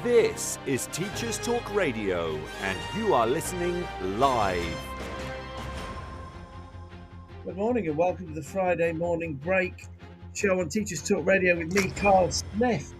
This is Teachers Talk Radio, and you are listening live. Good morning and welcome to the Friday morning break show on Teachers Talk Radio with me, Carl Smith.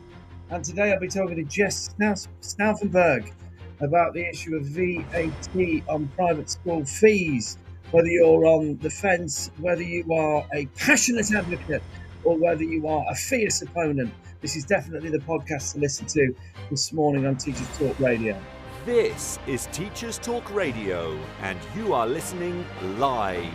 And today I'll be talking to Jess Stauffenberg about the issue of VAT on private school fees. Whether you're on the fence, whether you are a passionate advocate, or whether you are a fierce opponent, this is definitely the podcast to listen to this morning on Teachers Talk Radio. This is Teachers Talk Radio, and you are listening live.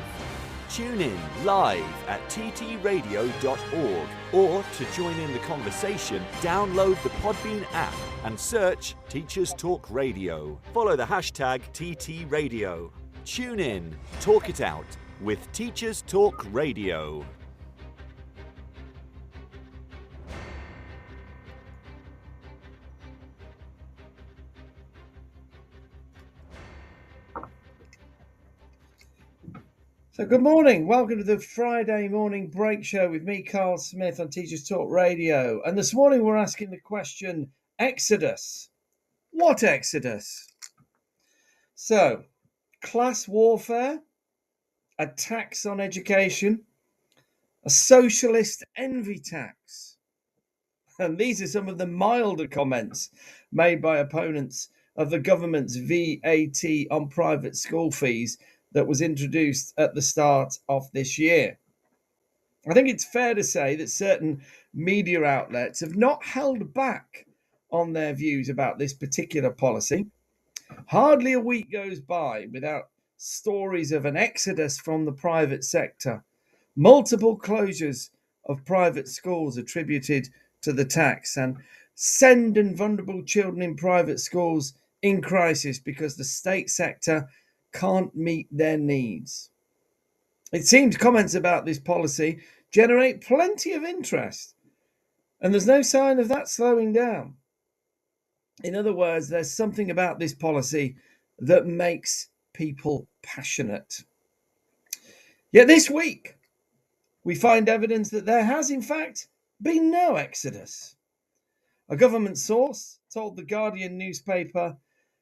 Tune in live at ttradio.org, or to join in the conversation, download the Podbean app and search Teachers Talk Radio. Follow the hashtag TTRadio. Tune in, talk it out with Teachers Talk Radio. So good morning, welcome to the Friday morning break show with me, Carl Smith, on Teachers Talk Radio. And this morning we're asking the question, Exodus. What Exodus? So, class warfare, a tax on education, a socialist envy tax. And these are some of the milder comments made by opponents of the government's VAT on private school fees that was introduced at the start of this year. I think it's fair to say that certain media outlets have not held back on their views about this particular policy. Hardly a week goes by without stories of an exodus from the private sector, multiple closures of private schools attributed to the tax, and send and vulnerable children in private schools in crisis because the state sector can't meet their needs. It seems comments about this policy generate plenty of interest, and there's no sign of that slowing down. In other words, there's something about this policy that makes people passionate. Yet this week, we find evidence that there has, in fact, been no exodus. A government source told the Guardian newspaper,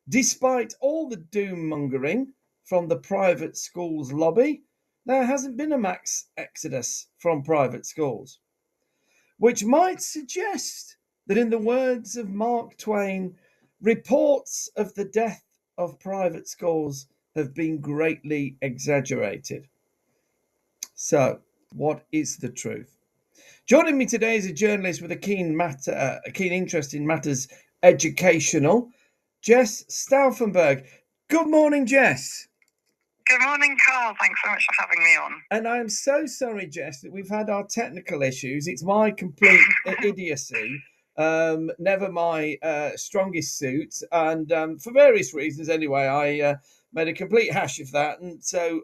despite all the doom-mongering from the private schools lobby, there hasn't been a mass exodus from private schools, which might suggest that, in the words of Mark Twain, reports of the death of private schools have been greatly exaggerated. So, what is the truth? Joining me today is a journalist with a keen interest in matters educational, Jess Stauffenberg. Good morning, Jess. Good morning, Carl. Thanks so much for having me on. And I'm so sorry, Jess, that we've had our technical issues. It's my complete idiocy, never my strongest suit. And for various reasons, anyway, I made a complete hash of that. And so,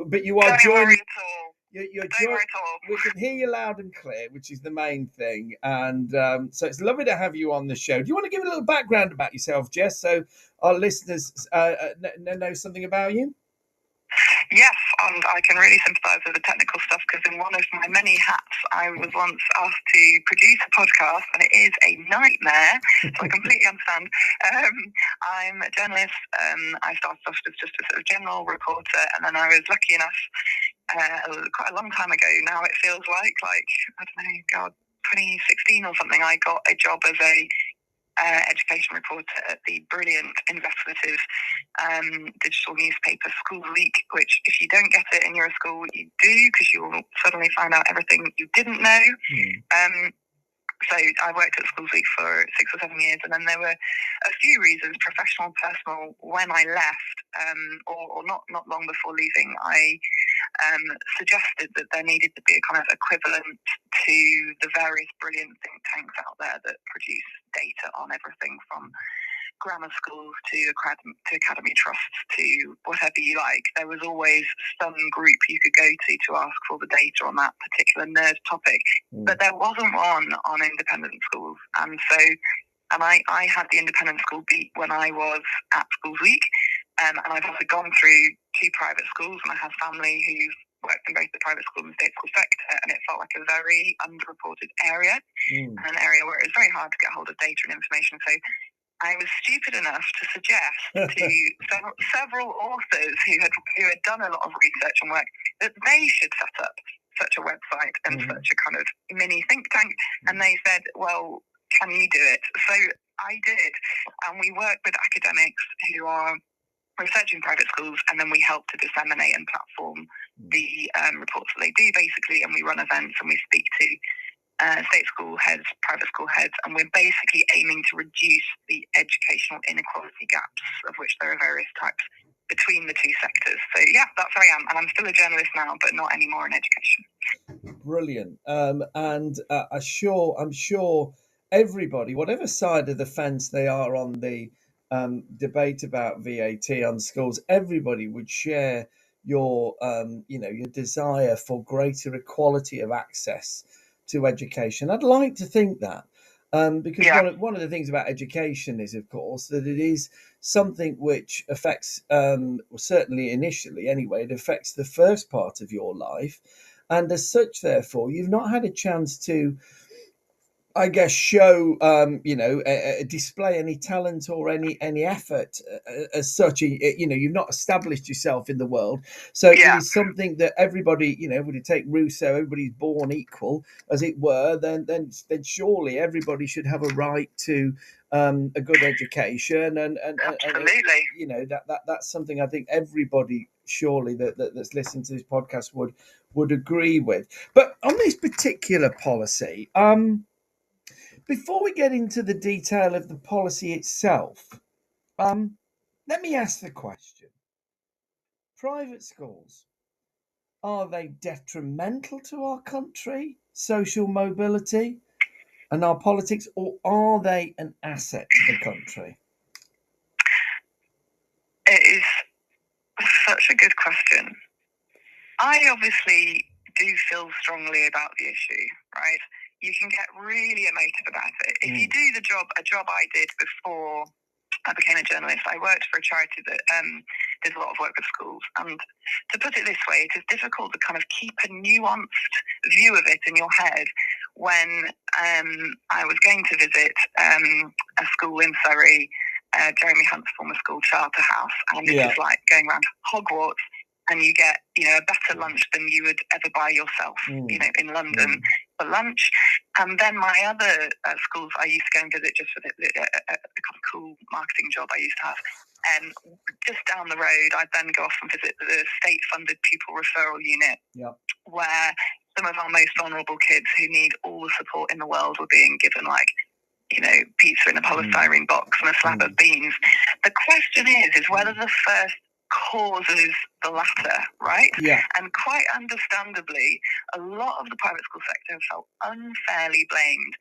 but you are joining. You're we can hear you loud and clear, which is the main thing. And so it's lovely to have you on the show. Do you want to give a little background about yourself, Jess, so our listeners know something about you? Yes, and I can really sympathise with the technical stuff because in one of my many hats, I was once asked to produce a podcast, and it is a nightmare, so I completely understand. I'm a journalist. I started off as just a sort of general reporter, and then I was lucky enough, quite a long time ago now, it feels like, I don't know, God, 2016 or something, I got a job as a education reporter at the brilliant investigative digital newspaper School Week, which if you don't get it in your school, you do, because you'll suddenly find out everything you didn't know. So I worked at School Week for 6 or 7 years, and then there were a few reasons, professional and personal, when I left, or not long before leaving, I suggested that there needed to be a kind of equivalent to the various brilliant think tanks out there that produce data on everything from grammar schools to academy trusts to whatever you like. There was always some group you could go to ask for the data on that particular nerd topic, but there wasn't one on independent schools. And so, I had the independent school beat when I was at Schools Week, and I've also gone through 2 private schools, and I have family who've worked in both the private school and the state school sector, and it felt like a very underreported area, an area where it's very hard to get hold of data and information. So I was stupid enough to suggest to several authors who had done a lot of research and work that they should set up such a website and such a kind of mini think tank. And they said, well, can you do it? So I did. And we work with academics who are researching private schools, and then we help to disseminate and platform the reports that they do, basically. And we run events and we speak to state school heads, private school heads, and we're basically aiming to reduce the educational inequality gaps, of which there are various types, between the two sectors. So yeah, that's where I am, and I'm still a journalist now, but not anymore in education. Brilliant. And I'm sure everybody, whatever side of the fence they are on the debate about VAT on schools, everybody would share your your desire for greater equality of access to education. I'd like to think that. Because one of the things about education is, of course, that it is something which affects, certainly initially anyway, it affects the first part of your life. And as such, therefore, you've not had a chance to, I guess, show, display any talent or any effort as such. You've not established yourself in the world. So it is something that everybody, would take Rousseau, everybody's born equal, as it were, then surely everybody should have a right to a good education. And absolutely. That's something I think everybody surely that's listening to this podcast would agree with. But on this particular policy, before we get into the detail of the policy itself, let me ask the question. Private schools, are they detrimental to our country, social mobility, and our politics, or are they an asset to the country? It is such a good question. I obviously do feel strongly about the issue, right? You can get really emotive about it. If you do a job I did before I became a journalist, I worked for a charity that does a lot of work with schools. And to put it this way, it is difficult to kind of keep a nuanced view of it in your head when I was going to visit a school in Surrey, Jeremy Hunt's former school, Charterhouse, and it is like going around Hogwarts, and you get, a better lunch than you would ever buy yourself, in London for lunch. And then my other schools I used to go and visit just for the kind of cool marketing job I used to have. And just down the road, I'd then go off and visit the state-funded pupil referral unit, where some of our most vulnerable kids who need all the support in the world were being given, pizza in a polystyrene box and a slab of beans. The question is whether the first causes the latter, right? And quite understandably, a lot of the private school sector felt unfairly blamed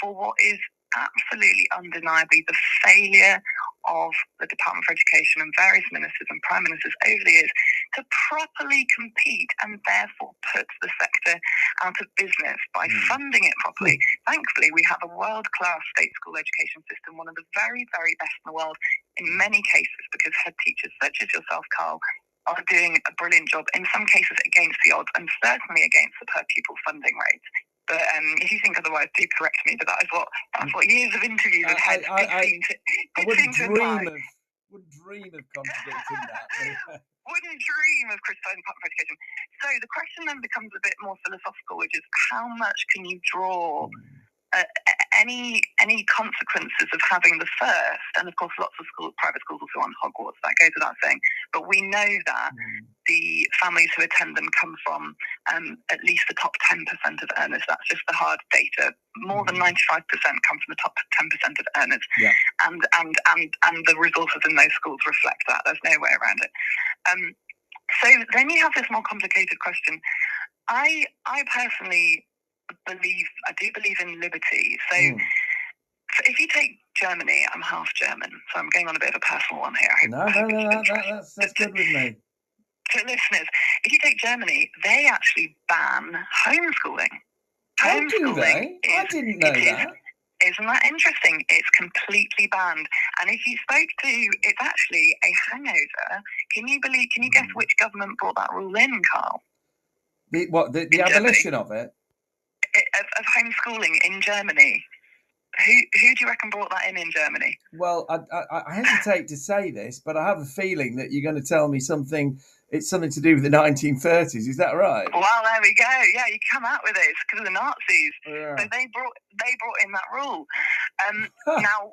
for what is absolutely undeniably the failure of the Department for Education and various ministers and prime ministers over the years to properly compete and therefore put the sector out of business by funding it properly. Thankfully, we have a world-class state school education system, one of the very, very best in the world in many cases, because head teachers such as yourself, Carl, are doing a brilliant job, in some cases against the odds and certainly against the per pupil funding rates. But if you think otherwise, do correct me. But that's what years of interviews and heads I wouldn't dream of contradicting that. Wouldn't dream of criticising public education. So the question then becomes a bit more philosophical, which is how much can you draw any consequences of having the first? And of course, lots of private schools also on Hogwarts. That goes without saying. But we know that the families who attend them come from at least the top 10% of earners. That's just the hard data. More than 95% come from the top 10% of earners. And the resources in those schools reflect that. There's no way around it. So then you have this more complicated question. I personally I do believe in liberty. So if you take Germany, I'm half German, so I'm going on a bit of a personal one here. That's good with me. To listeners, if you take Germany, they actually ban homeschooling. Oh, do they? I didn't know that. Isn't that interesting? It's completely banned. And if you spoke to, it's actually a hangover. Can you guess which government brought that rule in, Carl? The abolition of it? Of homeschooling in Germany. Who do you reckon brought that in Germany? Well, I hesitate to say this, but I have a feeling that you're going to tell me something. It's something to do with the 1930s. Is that right? Well, there we go. Yeah, you come out with it. It's because of the Nazis. Yeah. So they brought in that rule. Now,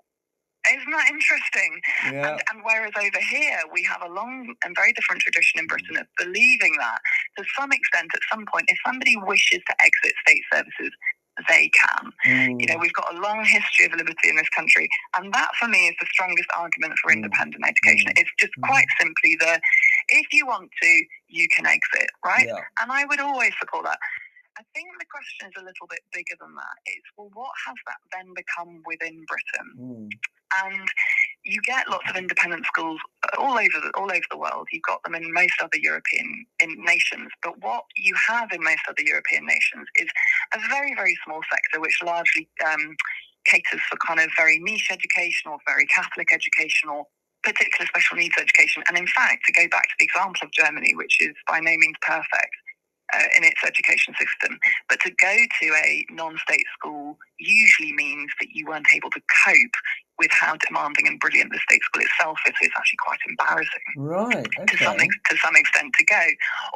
isn't that interesting? Yeah. And whereas over here we have a long and very different tradition in Britain of believing that to some extent, at some point, if somebody wishes to exit state services, they can. You know, we've got a long history of liberty in this country, and that for me is the strongest argument for independent education. It's just quite simply if you want to, you can exit, right? Yeah. And I would always support that. I think the question is a little bit bigger than that. It's, well, what has that then become within Britain? And you get lots of independent schools all over the world. You've got them in most other European nations. But what you have in most other European nations is a very, very small sector which largely caters for kind of very niche education or very Catholic education or particular special needs education. And in fact, to go back to the example of Germany, which is by no means perfect in its education system, but to go to a non-state school usually means that you weren't able to cope with how demanding and brilliant the state school itself is. It's actually quite embarrassing, right? Okay. To some extent to go.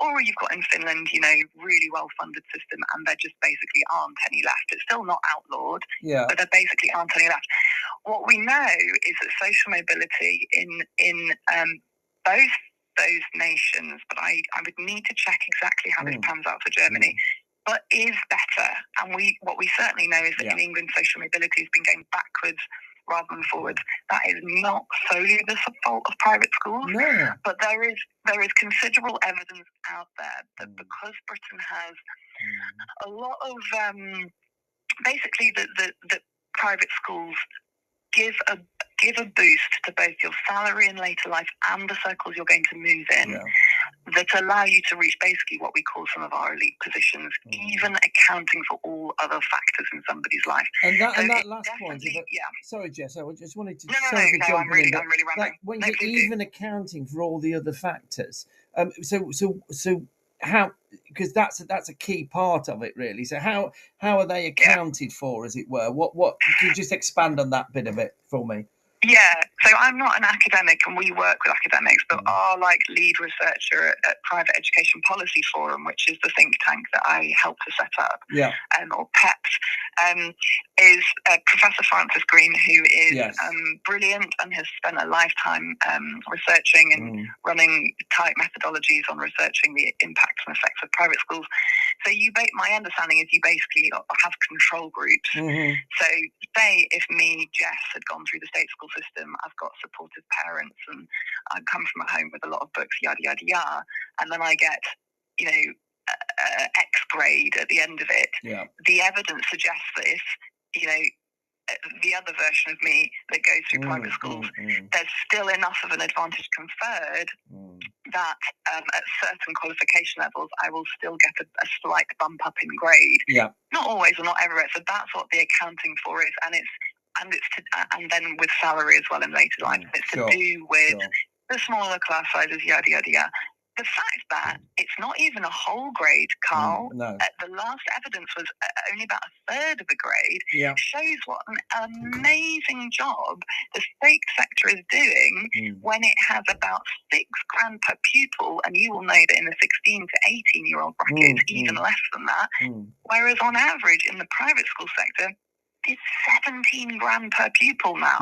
Or you've got in Finland, you know, really well-funded system, and there just basically aren't any left. It's still not outlawed, Yeah. but there basically aren't any left. What we know is that social mobility in both those nations, but I would need to check exactly how this pans out for Germany, but is better. And what we certainly know is that in England, social mobility has been going backwards rather than forwards. That is not solely the fault of private schools, but there is considerable evidence out there that because Britain has a lot of basically the private schools give a boost to both your salary in later life and the circles you're going to move in, that allow you to reach basically what we call some of our elite positions, even accounting for all other factors in somebody's life. And that last point, sorry, Jess, I just wanted to I'm really rambling. When you're even accounting for all the other factors, so how? Because that's a key part of it, really. So how are they accounted for, as it were? What can you just expand on that bit of it for me? Yeah, so I'm not an academic, and we work with academics, but our lead researcher at Private Education Policy Forum, which is the think tank that I helped to set up, or PEPS, is Professor Francis Green, who is brilliant and has spent a lifetime researching and running tight methodologies on researching the impacts and effects of private schools. So my understanding is you basically have control groups. So say if me, Jess, had gone through the state school system, I've got supportive parents and I come from a home with a lot of books, yada, yada, yada, and then I get, you know, X grade at the end of it. The evidence suggests that if, you know, the other version of me that goes through private schools, there's still enough of an advantage conferred that at certain qualification levels, I will still get a slight bump up in grade. Not always or not everywhere. So that's what the accounting for is, and then with salary as well in later life. It's to do with the smaller class sizes, yada yada yada. The fact that it's not even a whole grade, Carl, the last evidence was only about a third of a grade, shows what an amazing job the state sector is doing when it has about £6,000 per pupil, and you will know that in the 16 to 18-year-old bracket, it's even less than that, whereas on average in the private school sector, it's £17,000 per pupil now.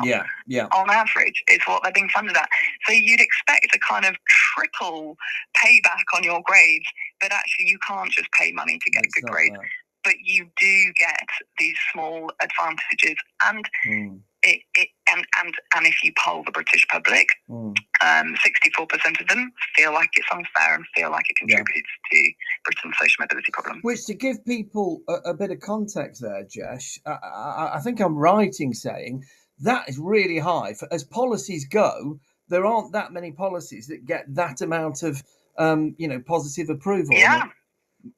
On average, is what they're being funded at. So you'd expect a kind of trickle payback on your grades, but actually you can't just pay money to get good grades. But you do get these small advantages, and and if you poll the British public, 64% of them feel like it's unfair and feel like it contributes to Britain's social mobility problem. Which, to give people a bit of context there, Jesh, I think I'm right in saying that is really high. As policies go, there aren't that many policies that get that amount of positive approval.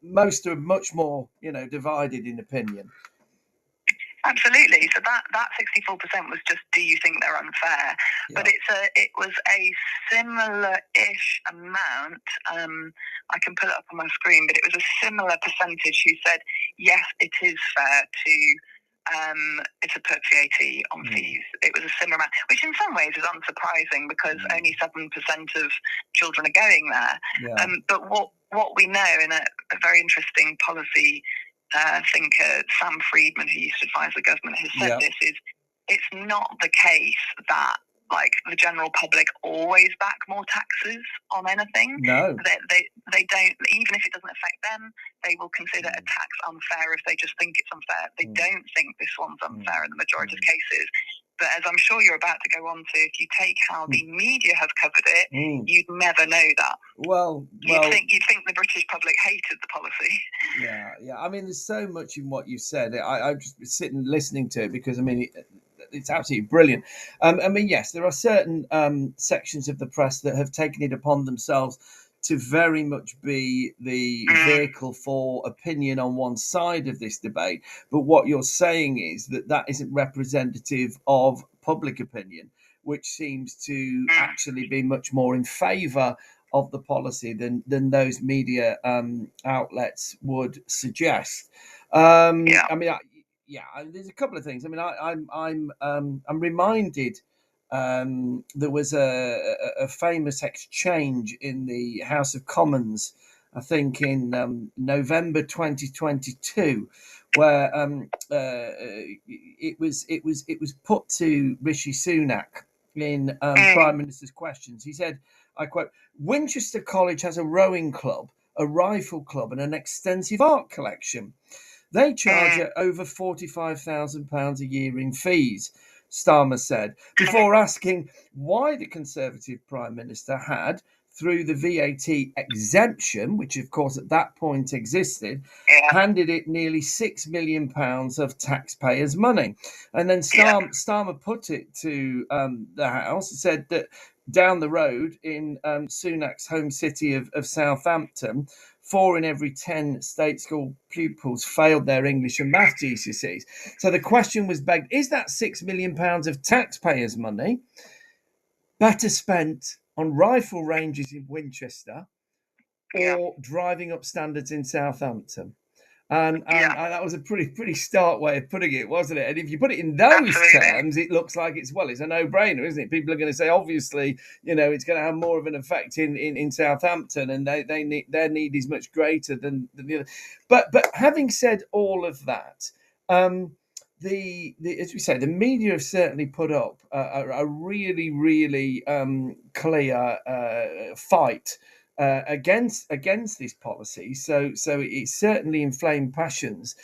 Most are much more, divided in opinion. Absolutely. So that 64% was just, do you think they're unfair? But it was a similar-ish amount. I can put it up on my screen, but it was a similar percentage who said, yes, it is fair to to put VAT on fees. It was a similar amount, which in some ways is unsurprising because only 7% of children are going there. Yeah. But what we know, in a very interesting policy thinker, Sam Friedman, who used to advise the government, has said this, is it's not the case that like the general public always back more taxes on anything. No. They don't, even if it doesn't affect them, they will consider a tax unfair if they just think it's unfair. They don't think this one's unfair in the majority of cases. But as I'm sure you're about to go on to, if you take how the media have covered it, you'd never know that. Well, you'd think the British public hated the policy. Yeah. I mean, there's so much in what you said. I've just been sitting listening to it because, I mean, it's absolutely brilliant. I mean, yes, there are certain sections of the press that have taken it upon themselves to very much be the vehicle for opinion on one side of this debate. But what you're saying is that isn't representative of public opinion, which seems to actually be much more in favour of the policy than those media outlets would suggest. I mean, there's a couple of things. I mean, I'm reminded there was a famous exchange in the House of Commons, I think in November 2022, where it was put to Rishi Sunak in Prime Minister's questions. He said, I quote, "Winchester College has a rowing club, a rifle club, and an extensive art collection. They charge over £45,000 a year in fees," Starmer said, before asking why the Conservative Prime Minister had, through the VAT exemption, which of course at that point existed, handed it nearly £6 million of taxpayers' money. And then Starmer put it to the House and said that down the road in Sunak's home city of Southampton, 4 in every 10 state school pupils failed their English and math GCSEs. So the question was begged, is that £6 million of taxpayers' money better spent on rifle ranges in Winchester or driving up standards in Southampton? And that was a pretty stark way of putting it, wasn't it? And if you put it in those terms, it looks like it's a no-brainer, isn't it? People are going to say, obviously, it's going to have more of an effect in Southampton, and their need is much greater than the other. But having said all of that, the as we say, the media have certainly put up a really, really clear fight against this policy, so it certainly inflamed passions.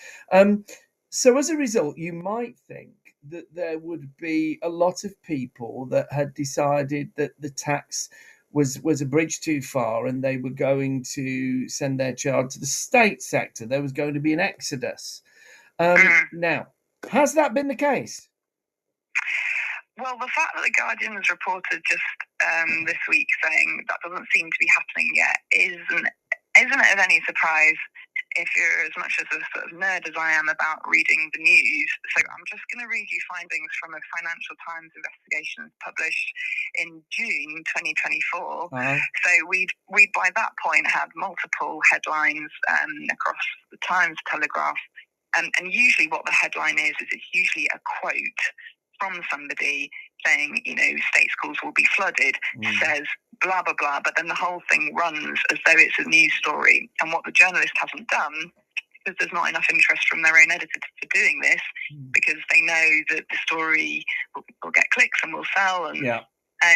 So as a result, you might think that there would be a lot of people that had decided that the tax was a bridge too far, and they were going to send their child to the state sector. There was going to be an exodus. Now, has that been the case? Well, the fact that the Guardian has reported just this week saying that doesn't seem to be happening yet isn't of any surprise if you're as much as a sort of nerd as I am about reading the news. So I'm just going to read you findings from a Financial Times investigation published in June 2024. So we'd by that point had multiple headlines across the Times, Telegraph, and usually what the headline is it's usually a quote from somebody saying, state schools will be flooded, says blah, blah, blah, but then the whole thing runs as though it's a news story. And what the journalist hasn't done, because there's not enough interest from their own editor for doing this, because they know that the story will get clicks and will sell, and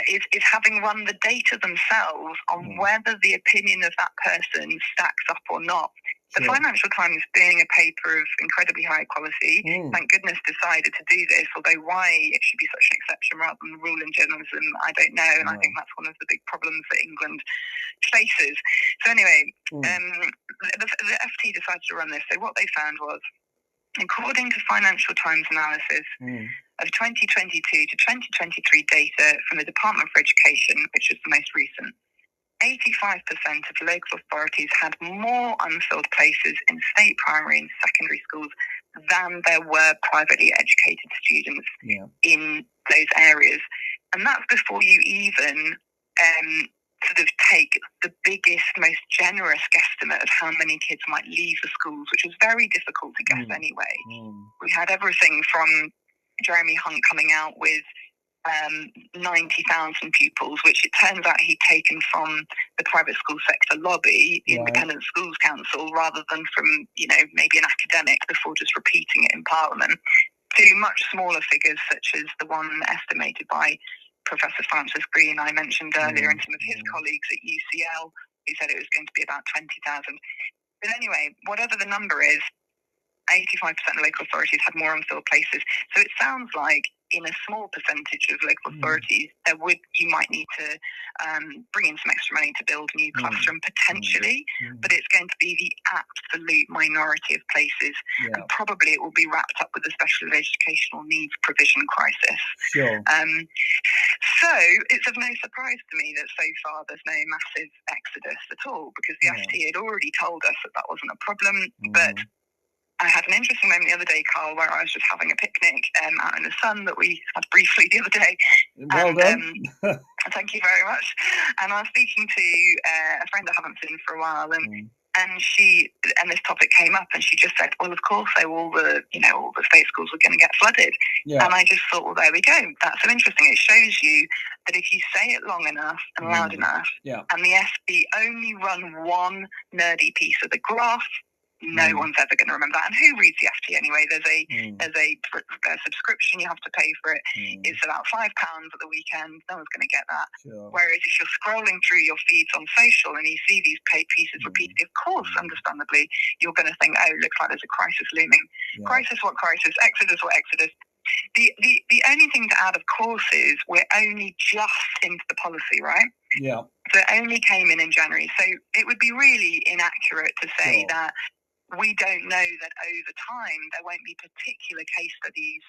is having run the data themselves on whether the opinion of that person stacks up or not. The Financial Times, being a paper of incredibly high quality, thank goodness decided to do this, although why it should be such an exception rather than the rule in journalism, I don't know, and I think that's one of the big problems that England faces. So anyway, the FT decided to run this. So what they found was, according to Financial Times analysis of 2022 to 2023 data from the Department for Education, which is the most recent, 85% of local authorities had more unfilled places in state primary and secondary schools than there were privately educated students in those areas. And that's before you even sort of take the biggest, most generous guesstimate of how many kids might leave the schools, which was very difficult to guess anyway. We had everything from Jeremy Hunt coming out with 90,000 pupils, which it turns out he'd taken from the private school sector lobby, the Independent Schools Council, rather than from, maybe an academic before just repeating it in Parliament, to much smaller figures such as the one estimated by Professor Francis Green I mentioned earlier, and some of his colleagues at UCL, who said it was going to be about 20,000. But anyway, whatever the number is, 85% of local authorities had more unfilled places. So it sounds like in a small percentage of local authorities, you might need to bring in some extra money to build a new classroom potentially, but it's going to be the absolute minority of places, and probably it will be wrapped up with a special educational needs provision crisis. So it's of no surprise to me that so far there's no massive exodus at all, because the FT had already told us that wasn't a problem, but I had an interesting moment the other day, Carl, where I was just having a picnic out in the sun that we had briefly the other day. Well done. Thank you very much. And I was speaking to a friend I haven't seen for a while, and this topic came up, and she just said, "Well, of course, all the state schools are going to get flooded." And I just thought, well, there we go. That's so interesting. It shows you that if you say it long enough and loud enough, and the SB only run one nerdy piece of the graph, no one's ever going to remember that. And who reads the FT anyway? There's a subscription you have to pay for it. It's about £5 at the weekend. No one's going to get that. Whereas if you're scrolling through your feeds on social and you see these paid pieces repeated, of course, understandably, you're going to think, oh, looks like there's a crisis looming. Crisis? What crisis? Exodus? What exodus? The only thing to add, of course, is we're only just into the policy, right? So it only came in January. So it would be really inaccurate to say that we don't know that over time there won't be particular case studies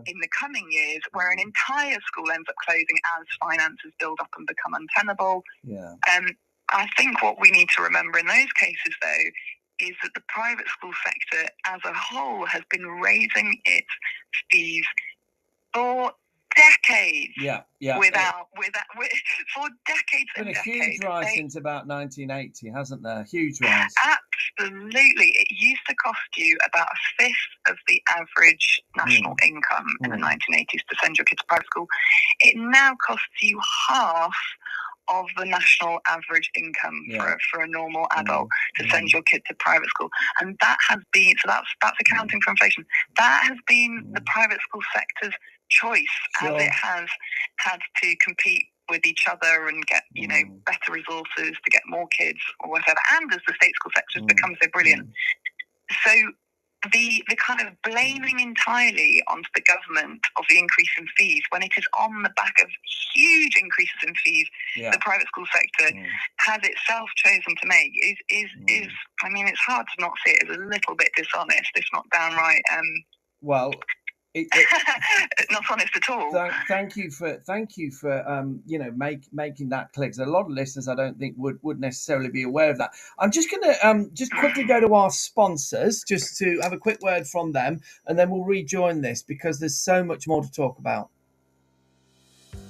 in the coming years where an entire school ends up closing as finances build up and become untenable. I think what we need to remember in those cases, though, is that the private school sector as a whole has been raising its fees for decades. For decades and decades. It's been a huge rise since about 1980, hasn't there? Huge rise. Absolutely. It used to cost you about a fifth of the average national income in the 1980s to send your kid to private school. It now costs you half of the national average income for a normal adult to send your kid to private school. And that has been, so that's accounting for inflation. That has been the private school sector's choice as it has had to compete with each other and get, better resources to get more kids or whatever. And as the state school sector has become so brilliant. So the kind of blaming entirely onto the government of the increase in fees, when it is on the back of huge increases in fees the private school sector has itself chosen to make, is I mean, it's hard to not see it as a little bit dishonest, if not downright not honest at all. Thank you for making that clear. 'Cause a lot of listeners, I don't think would necessarily be aware of that. I'm just going to just quickly go to our sponsors just to have a quick word from them, and then we'll rejoin this because there's so much more to talk about.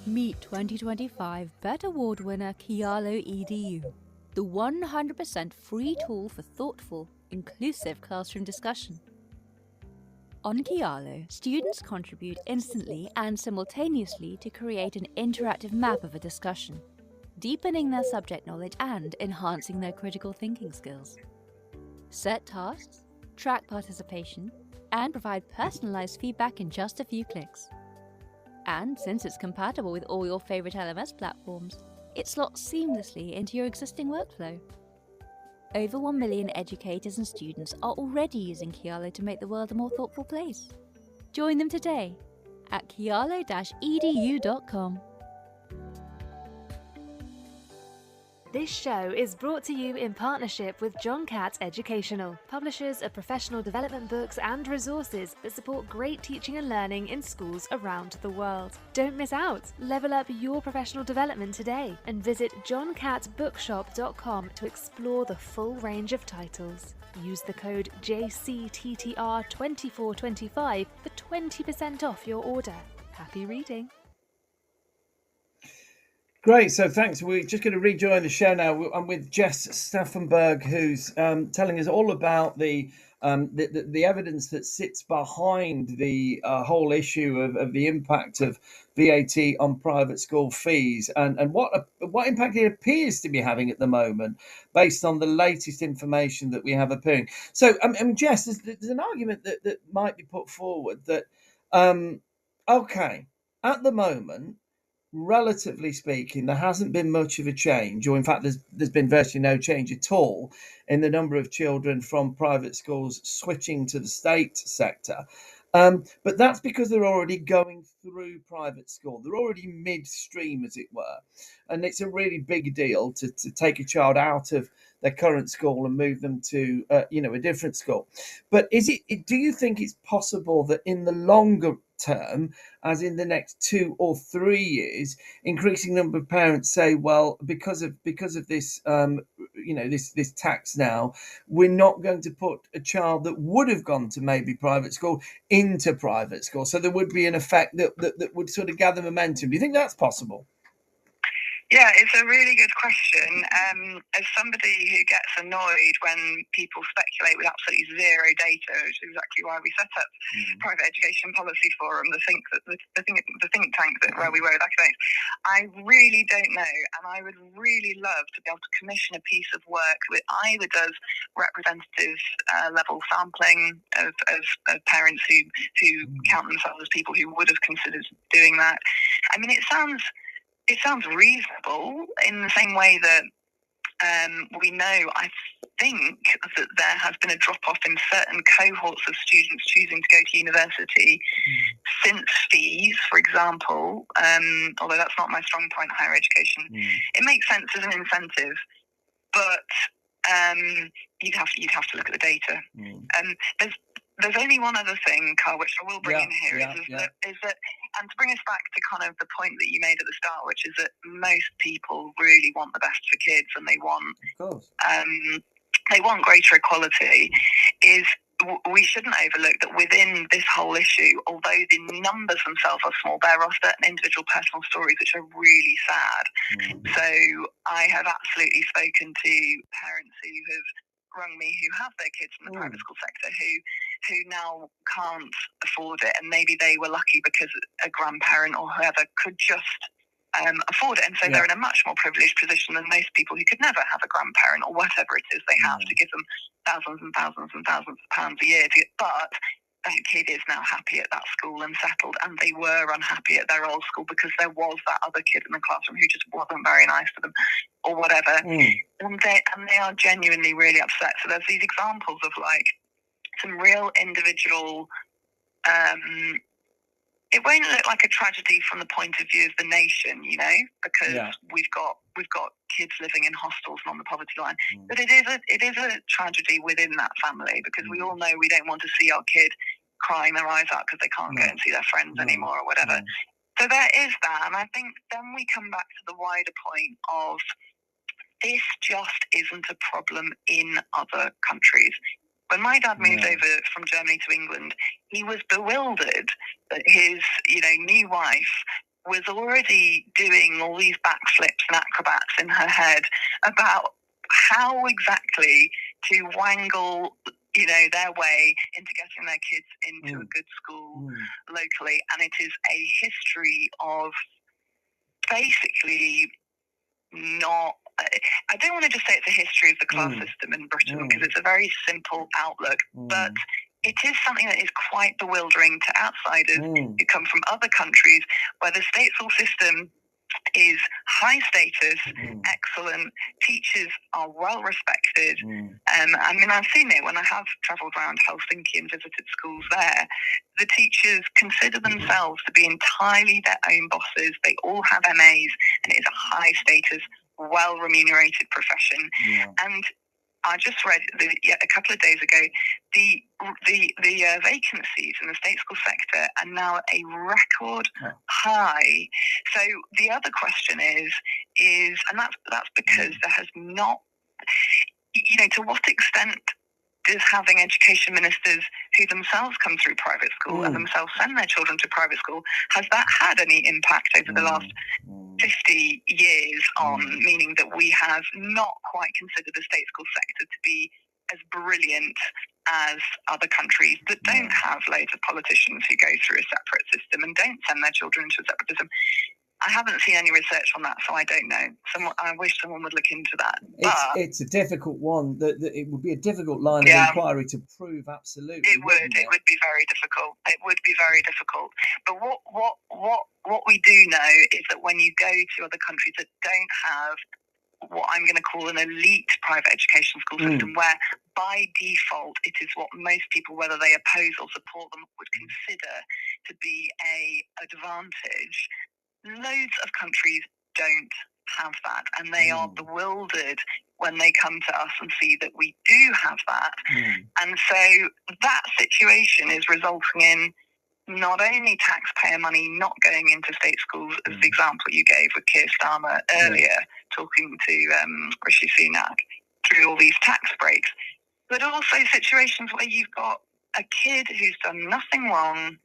Meet 2025 BET Award winner Kialo EDU, the 100% free tool for thoughtful, inclusive classroom discussion. On Kialo, students contribute instantly and simultaneously to create an interactive map of a discussion, deepening their subject knowledge and enhancing their critical thinking skills. Set tasks, track participation, and provide personalized feedback in just a few clicks. And since it's compatible with all your favorite LMS platforms, it slots seamlessly into your existing workflow. Over 1 million educators and students are already using Kialo to make the world a more thoughtful place. Join them today at kialo-edu.com. This show is brought to you in partnership with John Catt Educational, publishers of professional development books and resources that support great teaching and learning in schools around the world. Don't miss out. Level up your professional development today and visit johncattbookshop.com to explore the full range of titles. Use the code JCTTR2425 for 20% off your order. Happy reading. Great. So thanks. We're just going to rejoin the show now. I'm with Jess Staffenberg, who's telling us all about the evidence that sits behind the whole issue of the impact of VAT on private school fees and what impact it appears to be having at the moment, based on the latest information that we have appearing. So, Jess, there's an argument that might be put forward that, okay, at the moment, relatively speaking, there hasn't been much of a change, or in fact, there's been virtually no change at all in the number of children from private schools switching to the state sector. But that's because they're already going through private school. They're already midstream, as it were. And it's a really big deal to take a child out of their current school and move them to a different school. But do you think it's possible that in the longer term, as in the next 2 or 3 years, increasing number of parents say, well, because of this this tax now, we're not going to put a child that would have gone to maybe private school into private school, so there would be an effect that would sort of gather momentum. Do you think that's possible? Yeah, it's a really good question. As somebody who gets annoyed when people speculate with absolutely zero data, which is exactly why we set up Private Education Policy Forum, the think tank where we work with academics, I really don't know, and I would really love to be able to commission a piece of work that either does representative level sampling of parents who count themselves as people who would have considered doing that. I mean, it sounds reasonable in the same way that we know, I think, that there has been a drop-off in certain cohorts of students choosing to go to university since fees, for example, although that's not my strong point in higher education. It makes sense as an incentive, but you'd have to look at the data. There's only one other thing, Carl, which I will bring in here, is that, and to bring us back to kind of the point that you made at the start, which is that most people really want the best for kids, and they want greater equality, is we shouldn't overlook that within this whole issue, although the numbers themselves are small, there are certain individual personal stories which are really sad. So I have absolutely spoken to parents who have rung me who have their kids in the private school sector who now can't afford it, and maybe they were lucky because a grandparent or whoever could just afford it, and so they're in a much more privileged position than most people who could never have a grandparent or whatever it is they have to give them thousands and thousands and thousands of pounds a year but that kid is now happy at that school and settled, and they were unhappy at their old school because there was that other kid in the classroom who just wasn't very nice to them or whatever. And they are genuinely really upset. So there's these examples of like some real individual it won't look like a tragedy from the point of view of the nation, because we've got kids living in hostels and on the poverty line. But it is a tragedy within that family, because we all know we don't want to see our kid crying their eyes out because they can't go and see their friends anymore or whatever. So there is that, and I think then we come back to the wider point of this just isn't a problem in other countries. When my dad moved over from Germany to England, he was bewildered that his, new wife was already doing all these backflips and acrobats in her head about how exactly to wangle, their way into getting their kids into a good school locally. And it is a history of basically not... I don't want to just say it's a history of the class system in Britain, because it's a very simple outlook, but it is something that is quite bewildering to outsiders who come from other countries where the state school system is high status, excellent, teachers are well respected. I mean, I've seen it when I have travelled around Helsinki and visited schools there. The teachers consider themselves to be entirely their own bosses. They all have MAs, and it is a high status, well remunerated profession. And I just read a couple of days ago the vacancies in the state school sector are now a record high. So the other question is, and that's because there has not, to what extent does having education ministers who themselves come through private school and themselves send their children to private school, has that had any impact over the last 50 years on, meaning that we have not quite considered the state school sector to be as brilliant as other countries that don't have loads of politicians who go through a separate system and don't send their children into a separate system? I haven't seen any research on that, so I don't know. I wish someone would look into that. It's a difficult one. It would be a difficult line of inquiry to prove. Absolutely, it would. It would be very difficult. It would be very difficult. But what we do know is that when you go to other countries that don't have what I'm going to call an elite private education school system, where by default it is what most people, whether they oppose or support them, would consider to be a advantage. Loads of countries don't have that, and they are bewildered when they come to us and see that we do have that. And so that situation is resulting in not only taxpayer money not going into state schools, as the example you gave with Keir Starmer earlier, talking to Rishi Sunak through all these tax breaks, but also situations where you've got a kid who's done nothing wrong,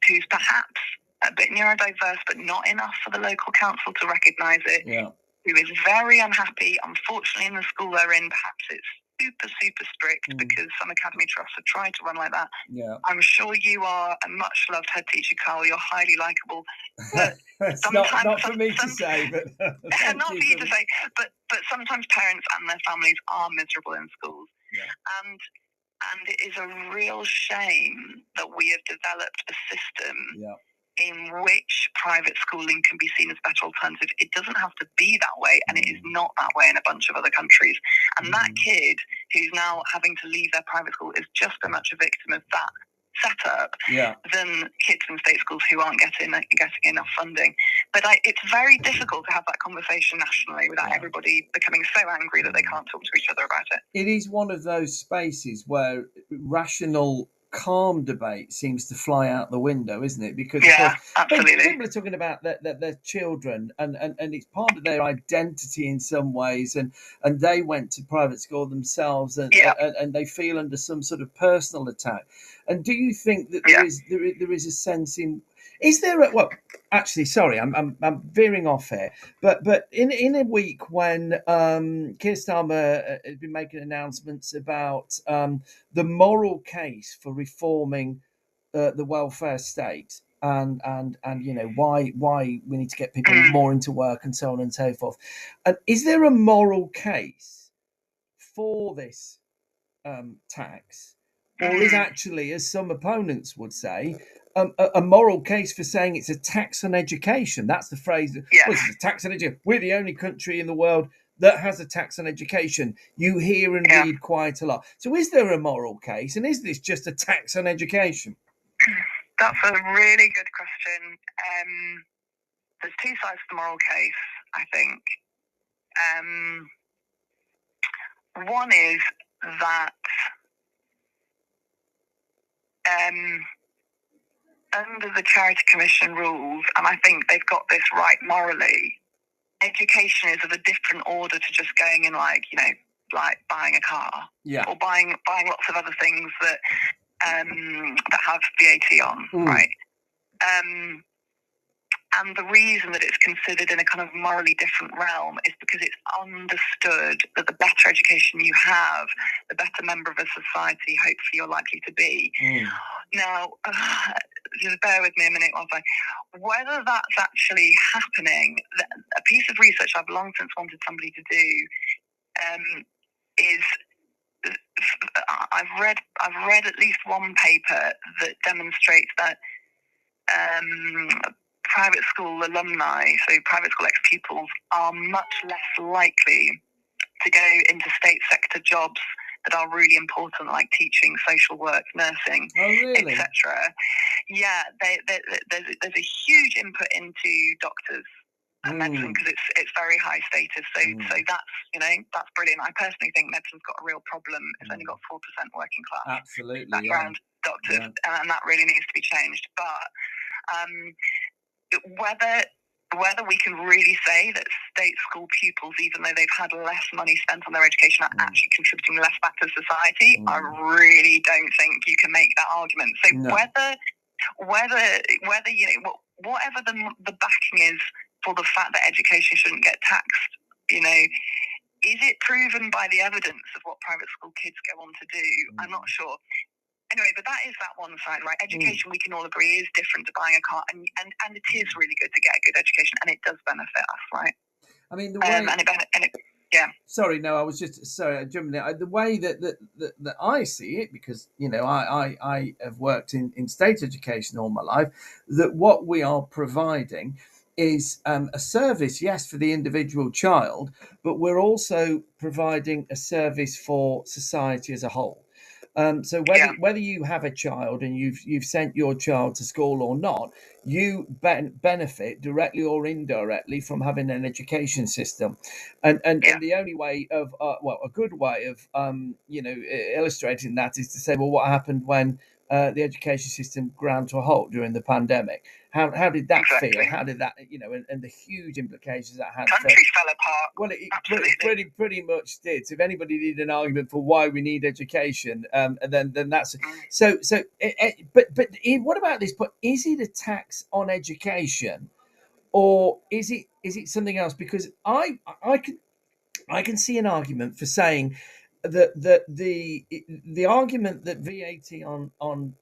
who's perhaps a bit neurodiverse, but not enough for the local council to recognise it, who is very unhappy. Unfortunately, in the school they're in, perhaps it's super, super strict because some academy trusts have tried to run like that. I'm sure you are a much-loved head teacher, Carl. You're highly likeable. It's not for me to say, but not for you to say, but sometimes parents and their families are miserable in schools. And it is a real shame that we have developed a system in which private schooling can be seen as a better alternative. It doesn't have to be that way, and it is not that way in a bunch of other countries. And that kid who's now having to leave their private school is just as much a victim of that setup than kids in state schools who aren't getting enough funding. But it's very difficult to have that conversation nationally without everybody becoming so angry that they can't talk to each other about it. It is one of those spaces where rational, calm debate seems to fly out the window, isn't it? Because absolutely. People are talking about their children and it's part of their identity in some ways, and they went to private school themselves and they feel under some sort of personal attack. And do you think that there is a sense in? Is there a actually, sorry, I'm veering off here, but in a week when Keir Starmer has been making announcements about the moral case for reforming the welfare state and why we need to get people more into work and so on and so forth, and is there a moral case for this tax? Or is actually, as some opponents would say, a moral case for saying it's a tax on education? That's the phrase. It's a tax on education. We're the only country in the world that has a tax on education. You hear and read quite a lot. So is there a moral case? And is this just a tax on education? That's a really good question. There's two sides to the moral case, I think. One is that under the Charity Commission rules, and I think they've got this right morally, education is of a different order to just going in like buying a car or buying lots of other things that have VAT on, right? And the reason that it's considered in a kind of morally different realm is because it's understood that the better education you have, the better member of a society hopefully you're likely to be. Now, just bear with me a minute whilst whether that's actually happening, a piece of research I've long since wanted somebody to do is I've read at least one paper that demonstrates that private school alumni, so private school ex-pupils, are much less likely to go into state sector jobs that are really important, like teaching, social work, nursing, etc. Yeah, there's a huge input into doctors and medicine because it's very high status. So that's brilliant. I personally think medicine's got a real problem. It's only got 4% working class background doctors, and that really needs to be changed. But whether whether we can really say that state school pupils, even though they've had less money spent on their education, are actually contributing less back to society, I really don't think you can make that argument. So No. whether you know, whatever the backing is for the fact that education shouldn't get taxed, you know, is it proven by the evidence of what private school kids go on to do? I'm not sure. Anyway, but that is that one side, right? Education, we can all agree, is different to buying a car, and it is really good to get a good education, and it does benefit us, right? I mean, the way... yeah. Sorry, no, I was just jumping in. The way that I see it, because you know I have worked in state education all my life, that what we are providing is a service, yes, for the individual child, but we're also providing a service for society as a whole. So whether you have a child and you've sent your child to school or not, you benefit directly or indirectly from having an education system, and the only way of a good way of illustrating that is to say, well, what happened when the education system ground to a halt during the pandemic? How did that feel? How did that, and the huge implications that had? Countries fell apart. Well, it pretty much did. So if anybody needed an argument for why we need education, then that's so. But what about this? But is it a tax on education, or is it something else? Because I can see an argument for saying that the argument that VAT on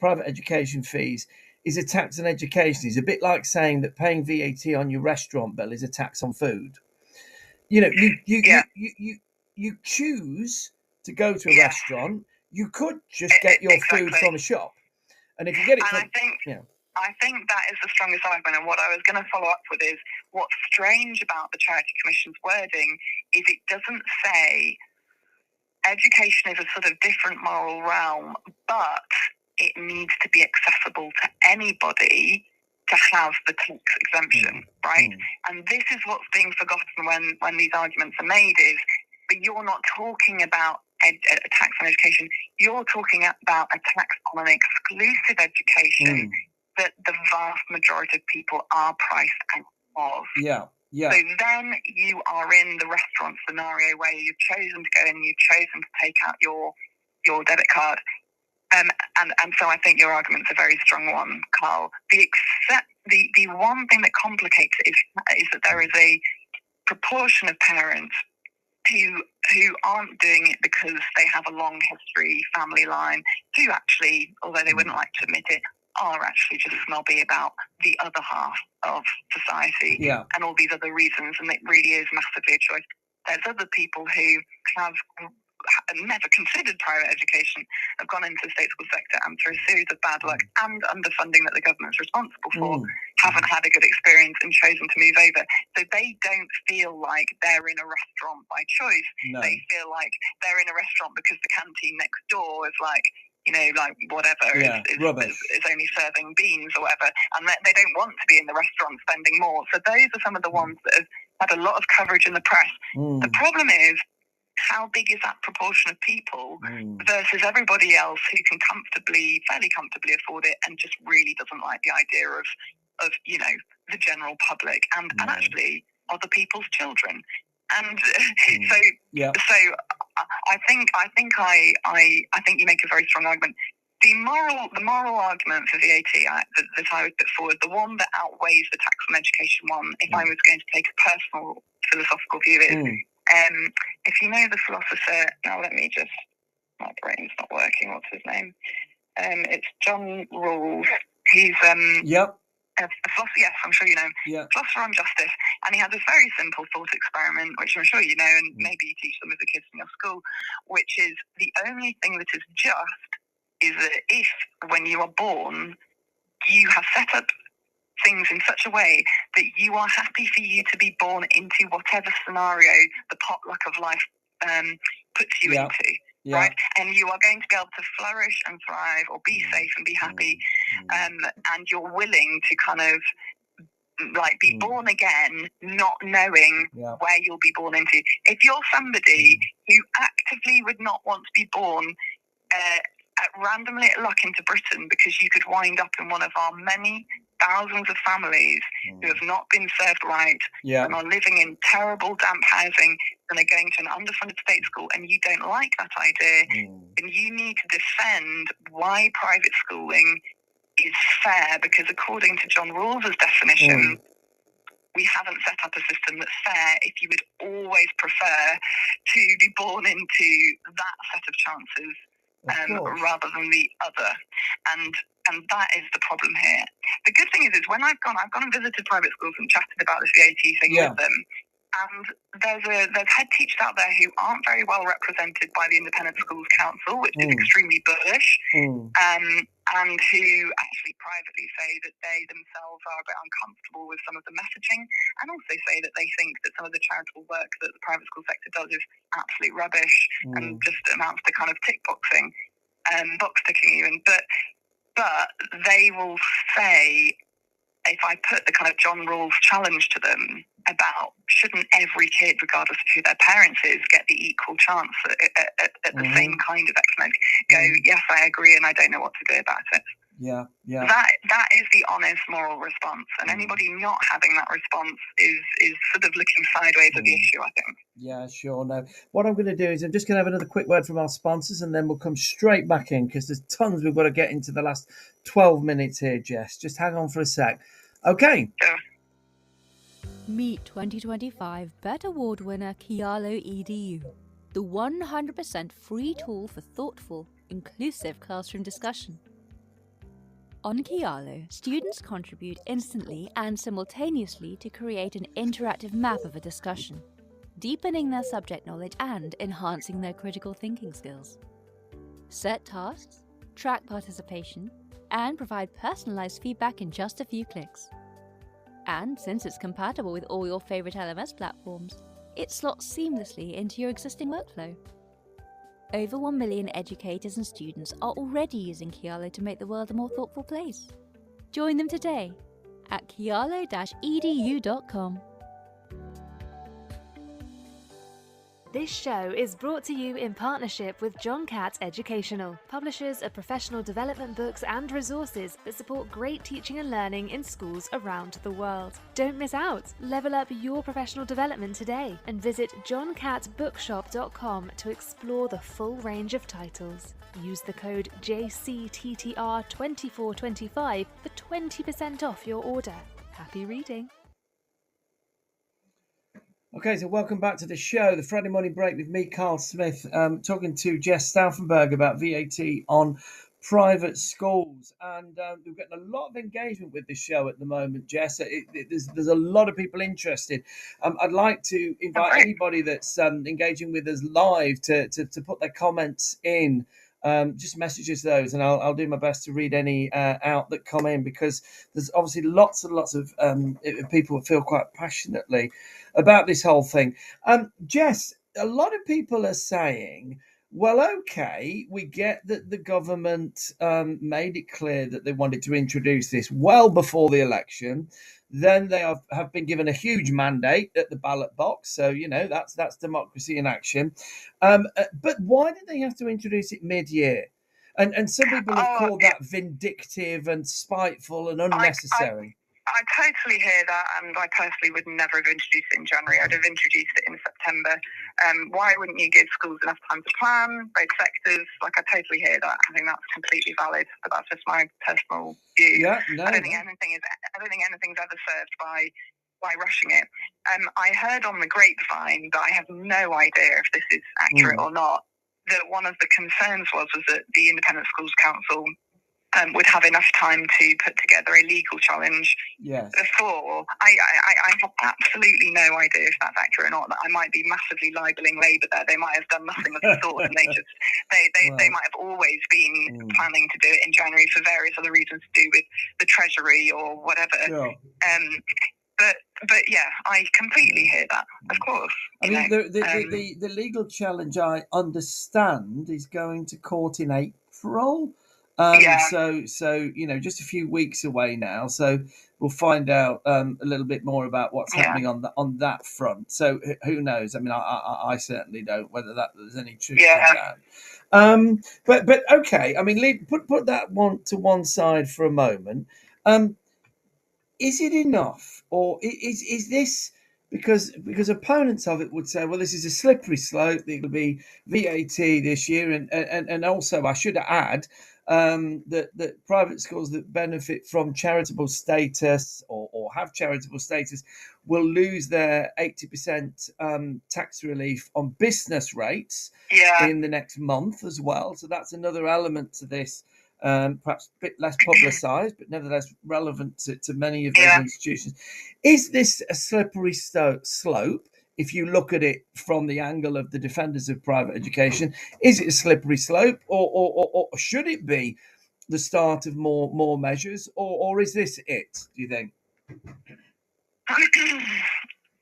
private education fees is a tax on education is a bit like saying that paying VAT on your restaurant bill is a tax on food. You know, you choose to go to a restaurant. You could just get your food from a shop, and if you get it from, I think that is the strongest argument. And what I was going to follow up with is what's strange about the Charity Commission's wording is it doesn't say education is a sort of different moral realm, but it needs to be accessible to anybody to have the tax exemption, right? And this is what's being forgotten when these arguments are made is that you're not talking about a tax on education, you're talking about a tax on an exclusive education that the vast majority of people are priced out of. Yeah. So then you are in the restaurant scenario where you've chosen to go in, you've chosen to take out your debit card. And so I think your argument's a very strong one, Carl. The one thing that complicates it is that there is a proportion of parents who aren't doing it because they have a long history, family line, who actually, although they wouldn't like to admit it, are actually just snobby about the other half of society and all these other reasons, and it really is massively a choice. There's other people who have never considered private education, have gone into the state school sector and through a series of bad luck and underfunding that the government's responsible for, haven't had a good experience and chosen to move over. So they don't feel like they're in a restaurant by choice. No. They feel like they're in a restaurant because the canteen next door is like, whatever, is only serving beans or whatever, and they don't want to be in the restaurant spending more. So those are some of the ones that have had a lot of coverage in the press. The problem is, how big is that proportion of people versus everybody else who can fairly comfortably afford it and just really doesn't like the idea of the general public and actually other people's children. And so I think you make a very strong argument. The moral argument for VAT that I would put forward, the one that outweighs the tax on education one, if I was going to take a personal philosophical view, is if you know the philosopher, now let me just, my brain's not working, what's his name? It's John Rawls. He's a philosopher, yes, I'm sure you know him. Philosopher on justice, and he had this very simple thought experiment, which I'm sure you know, and maybe you teach them as the kids in your school, which is the only thing that is just is that if, when you are born, you have set up things in such a way that you are happy for you to be born into whatever scenario the potluck of life puts you into. Right, and you are going to be able to flourish and thrive, or be safe and be happy, and you're willing to kind of be born again, not knowing where you'll be born into. If you're somebody who actively would not want to be born randomly at luck into Britain because you could wind up in one of our many thousands of families who have not been served right and are living in terrible, damp housing, and are going to an underfunded state school, and you don't like that idea, then you need to defend why private schooling is fair, because according to John Rawls's definition, we haven't set up a system that's fair if you would always prefer to be born into that set of chances rather than the other. And that is the problem here. The good thing is when I've gone and visited private schools and chatted about this VAT thing with them, and there's head teachers out there who aren't very well represented by the Independent Schools Council, which is extremely bullish, and who actually privately say that they themselves are a bit uncomfortable with some of the messaging, and also say that they think that some of the charitable work that the private school sector does is absolute rubbish and just amounts to kind of tick boxing, box ticking even. But they will say, if I put the kind of John Rawls challenge to them about shouldn't every kid, regardless of who their parents is, get the equal chance at the same kind of economic, go, yes, I agree, and I don't know what to do about it. Yeah. That is the honest moral response, and anybody not having that response is sort of looking sideways at the issue, I think. Yeah, sure. No, what I'm going to do is I'm just going to have another quick word from our sponsors, and then we'll come straight back in because there's tons we've got to get into the last 12 minutes here, Jess. Just hang on for a sec. Okay. Sure. Meet 2025 BET Award winner Kialo EDU, the 100% free tool for thoughtful, inclusive classroom discussion. On Kialo, students contribute instantly and simultaneously to create an interactive map of a discussion, deepening their subject knowledge and enhancing their critical thinking skills. Set tasks, track participation, and provide personalized feedback in just a few clicks. And since it's compatible with all your favorite LMS platforms, it slots seamlessly into your existing workflow. Over 1 million educators and students are already using Kialo to make the world a more thoughtful place. Join them today at kialo-edu.com. This show is brought to you in partnership with John Catt Educational, publishers of professional development books and resources that support great teaching and learning in schools around the world. Don't miss out. Level up your professional development today and visit johncattbookshop.com to explore the full range of titles. Use the code JCTTR2425 for 20% off your order. Happy reading. Okay, so welcome back to the show, the Friday morning break with me, Carl Smith, talking to Jess Stauffenberg about VAT on private schools. And we're getting a lot of engagement with the show at the moment, Jess. There's a lot of people interested. I'd like to invite anybody that's engaging with us live to put their comments in. Just message us those, and I'll do my best to read any out that come in, because there's obviously lots and lots of people who feel quite passionately about this whole thing. Jess, a lot of people are saying, well, okay, we get that the government made it clear that they wanted to introduce this well before the election. Then they have been given a huge mandate at the ballot box. So, you know, that's democracy in action. But why did they have to introduce it mid-year? And some people have called that vindictive and spiteful and unnecessary. I totally hear that, and I personally would never have introduced it in January. I'd have introduced it in September. Why wouldn't you give schools enough time to plan, both sectors? Like, I totally hear that. I think that's completely valid, but that's just my personal view. I don't think anything's ever served by rushing it. I heard on the grapevine, but I have no idea if this is accurate or not, that one of the concerns was that the Independent Schools Council would have enough time to put together a legal challenge before. I have absolutely no idea if that's accurate or not. I might be massively libeling Labour there. They might have done nothing of the sort, and they might have always been planning to do it in January for various other reasons to do with the Treasury or whatever. Sure. But yeah, I completely hear that. Of course. I mean, the legal challenge, I understand, is going to court in April. So you know, just a few weeks away now. So we'll find out a little bit more about what's happening on that front. So who knows? I mean, I certainly don't whether there's any truth to that. But okay. I mean, put that one to one side for a moment. is it enough, or is this because opponents of it would say, well, this is a slippery slope. It'll be VAT this year, and also I should add that private schools that benefit from charitable status or have charitable status will lose their 80% tax relief on business rates in the next month as well. So that's another element to this. Perhaps a bit less publicised, but nevertheless relevant to many of those institutions. Is this a slippery slope? If you look at it from the angle of the defenders of private education, is it a slippery slope, or should it be the start of more measures, or is this it? Do you think?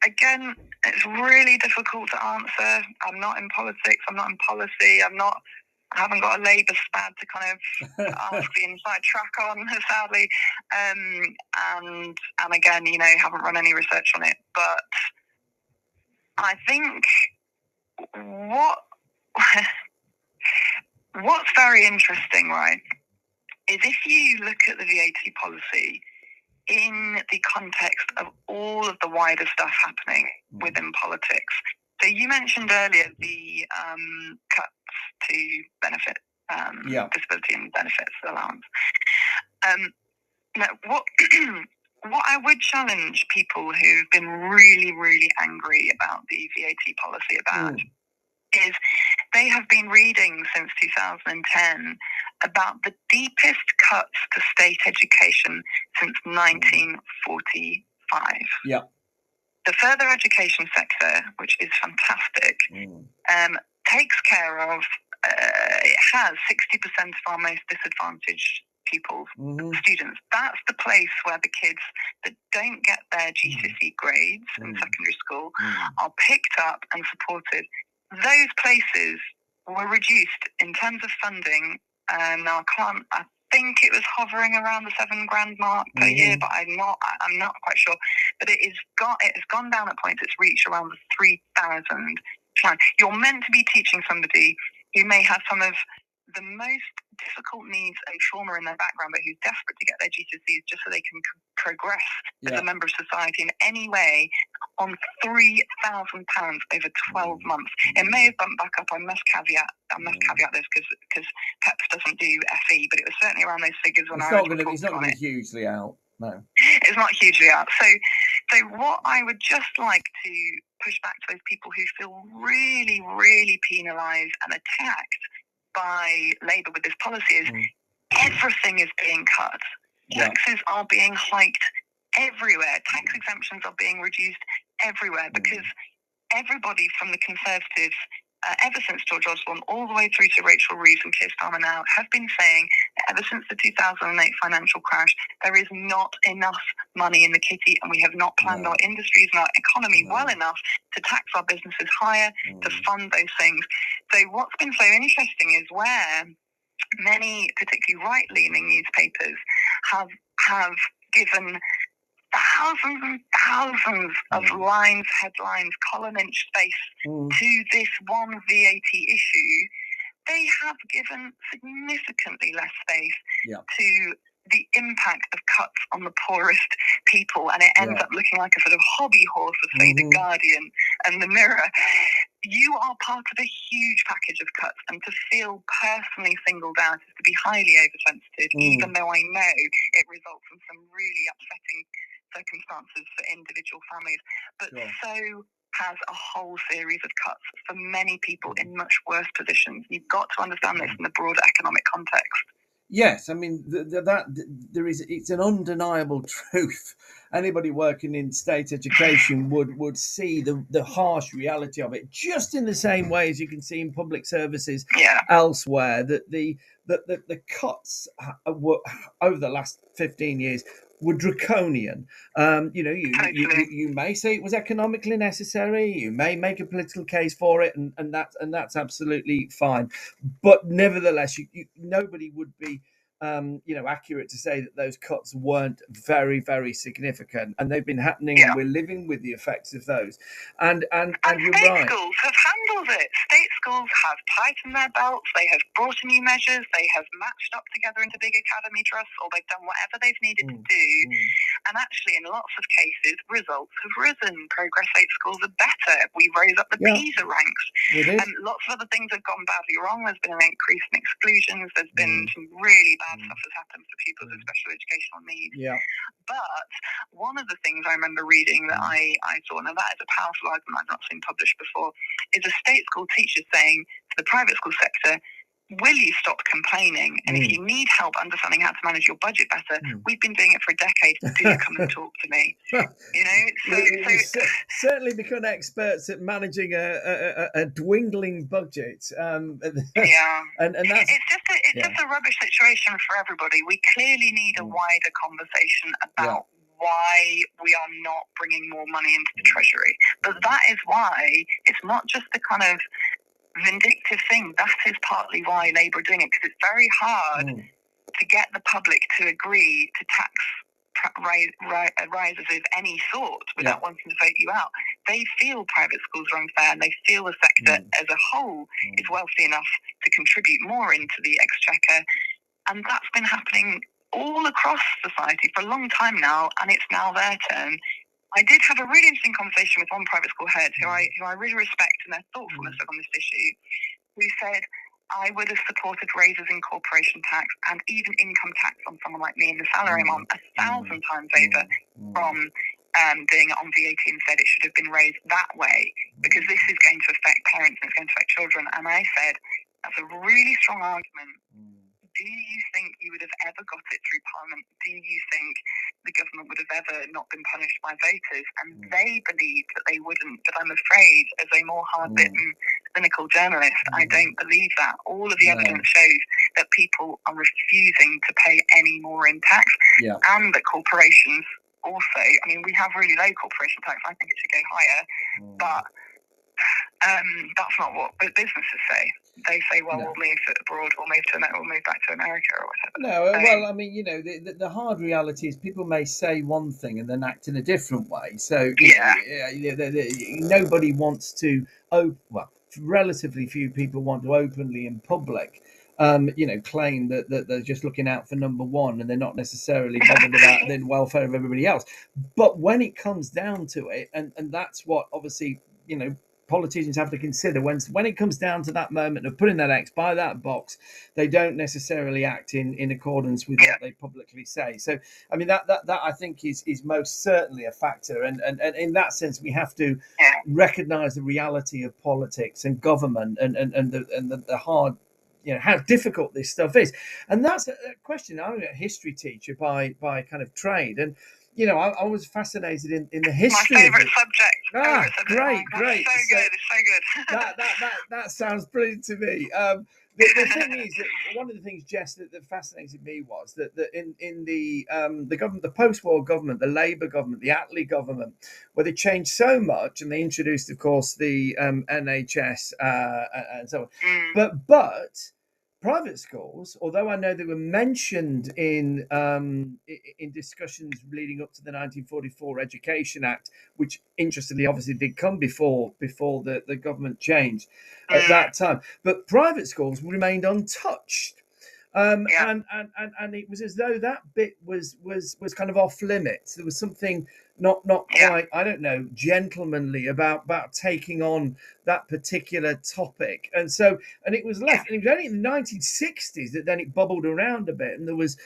Again, it's really difficult to answer. I'm not in politics. I'm not in policy. I haven't got a Labour spad to kind of ask the inside track on, sadly. And again, haven't run any research on it. But I think what's very interesting, right, is if you look at the VAT policy in the context of all of the wider stuff happening within politics. So you mentioned earlier the cuts to benefit disability and benefits allowance. Now, what I would challenge people who've been really, really angry about the VAT policy about is they have been reading since 2010 about the deepest cuts to state education since 1945. Yeah. The further education sector, which is fantastic, takes care of, it has 60% of our most disadvantaged pupils, students. That's the place where the kids that don't get their GCSE grades in secondary school are picked up and supported. Those places were reduced in terms of funding. Now I think it was hovering around the £7,000 mark per year, but I'm not quite sure. But it has gone down at points. It's reached around the 3,000. You're meant to be teaching somebody who may have some of the most difficult needs and trauma in their background, but who's desperate to get their GCSEs just so they can progress as a member of society in any way, on £3,000 over 12 months. It may have bumped back up. I must caveat this because PEPS doesn't do FE, but it was certainly around those figures when I was reporting on it. It's not going to be hugely out. No, it's not hugely out. So what I would just like to push back to those people who feel really, really penalised and attacked by Labour with this policy is everything is being cut. Taxes are being hiked everywhere. Tax exemptions are being reduced everywhere because everybody from the Conservatives, ever since George Osborne, all the way through to Rachel Reeves and Keir Starmer now, have been saying that ever since the 2008 financial crash, there is not enough money in the kitty, and we have not planned our industries and our economy well enough to tax our businesses higher, to fund those things. So what's been so interesting is where many, particularly right-leaning newspapers, have given thousands and thousands of lines, headlines, column-inch space to this one VAT issue, they have given significantly less space to the impact of cuts on the poorest people, and it ends up looking like a sort of hobby horse of, say, The Guardian and The Mirror. You are part of a huge package of cuts, and to feel personally singled out is to be highly oversensitive, even though I know it results in some really upsetting circumstances for individual families. But so has a whole series of cuts for many people in much worse positions. You've got to understand this in the broader economic context. Yes, I mean it's an undeniable truth. Anybody working in state education would see the harsh reality of it, just in the same way as you can see in public services elsewhere. That the cuts over the last 15 years were draconian. You may say it was economically necessary. You may make a political case for it, and that's absolutely fine. But nevertheless, nobody would be accurate to say that those cuts weren't very, very significant, and they've been happening, and we're living with the effects of those. And you're state right. schools have handled it. State schools have tightened their belts. They have brought in new measures. They have matched up together into big academy trusts, or they've done whatever they've needed to do. And actually, in lots of cases, results have risen. Progress rate schools are better. We rose up the PISA ranks. And lots of other things have gone badly wrong. There's been an increase in exclusions. There's been some really bad stuff that's happened for pupils with special educational needs. But one of the things I remember reading that I saw, and that is a powerful argument I've not seen published before, is a state school teacher saying to the private school sector, will you stop complaining? And if you need help understanding how to manage your budget better, we've been doing it for a decade. Do you come and talk to me? We've certainly become experts at managing a dwindling budget. And that's, it's just a rubbish situation for everybody. We clearly need a wider conversation about why we are not bringing more money into the Treasury. But that is why it's not just the kind of vindictive thing. That is partly why Labour are doing it, because it's very hard to get the public to agree to tax rises of any sort without wanting to vote you out. They feel private schools are unfair, and they feel the sector as a whole is wealthy enough to contribute more into the exchequer. And that's been happening all across society for a long time now, and it's now their turn. I did have a really interesting conversation with one private school head who I really respect and their thoughtfulness on this issue, who said, I would have supported raises in corporation tax and even income tax on someone like me in the salary I'm on 1,000 times over from doing it on VAT instead. It should have been raised that way, because this is going to affect parents and it's going to affect children. And I said, that's a really strong argument. Do you think you would have ever got it through Parliament? Do you think the government would have ever not been punished by voters? And they believed that they wouldn't. But I'm afraid, as a more hard-bitten, cynical journalist, I don't believe that. All of the evidence shows that people are refusing to pay any more in tax, and that corporations also, I mean, we have really low corporation tax. I think it should go higher. But that's not what businesses say. They say, well, we'll move abroad, we'll move back to America or whatever. Well, I mean, the hard reality is people may say one thing and then act in a different way. So, nobody wants to, relatively few people want to openly in public, claim that they're just looking out for number one and they're not necessarily bothered about the welfare of everybody else. But when it comes down to it, and that's what obviously, politicians have to consider when it comes down to that moment of putting that X by that box, they don't necessarily act in accordance with what they publicly say. So, I mean, that I think is most certainly a factor. And in that sense, we have to recognise the reality of politics and government and the hard, how difficult this stuff is. And that's a question. I'm a history teacher by kind of trade, and I was fascinated in the history. My favourite subject. Great. It's so good. That sounds brilliant to me. The thing is that one of the things, Jess, that fascinated me was that in the government, the post-war government, the Labour government, the Attlee government, where they changed so much, and they introduced, of course, the NHS and so on. But private schools, although I know they were mentioned in discussions leading up to the 1944 Education Act, which interestingly obviously did come before the government changed at that time, but private schools remained untouched. And it was as though that bit was kind of off limits. There was something not quite, I don't know, gentlemanly about taking on that particular topic. And it was left, and it was only in the 1960s that then it bubbled around a bit, and there was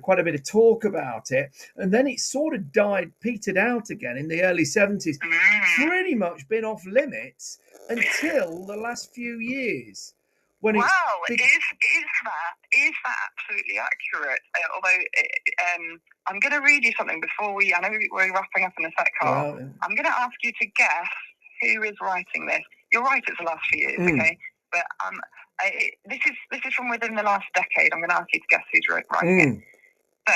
quite a bit of talk about it, and then it sort of petered out again in the early 70s. Pretty much been off limits until the last few years. Is that absolutely accurate? Although I'm going to read you something before I know we're wrapping up in a sec, Carl. I'm going to ask you to guess who is writing this. You're right, it's the last few years, okay? But this is from within the last decade. I'm going to ask you to guess who's writing it. So,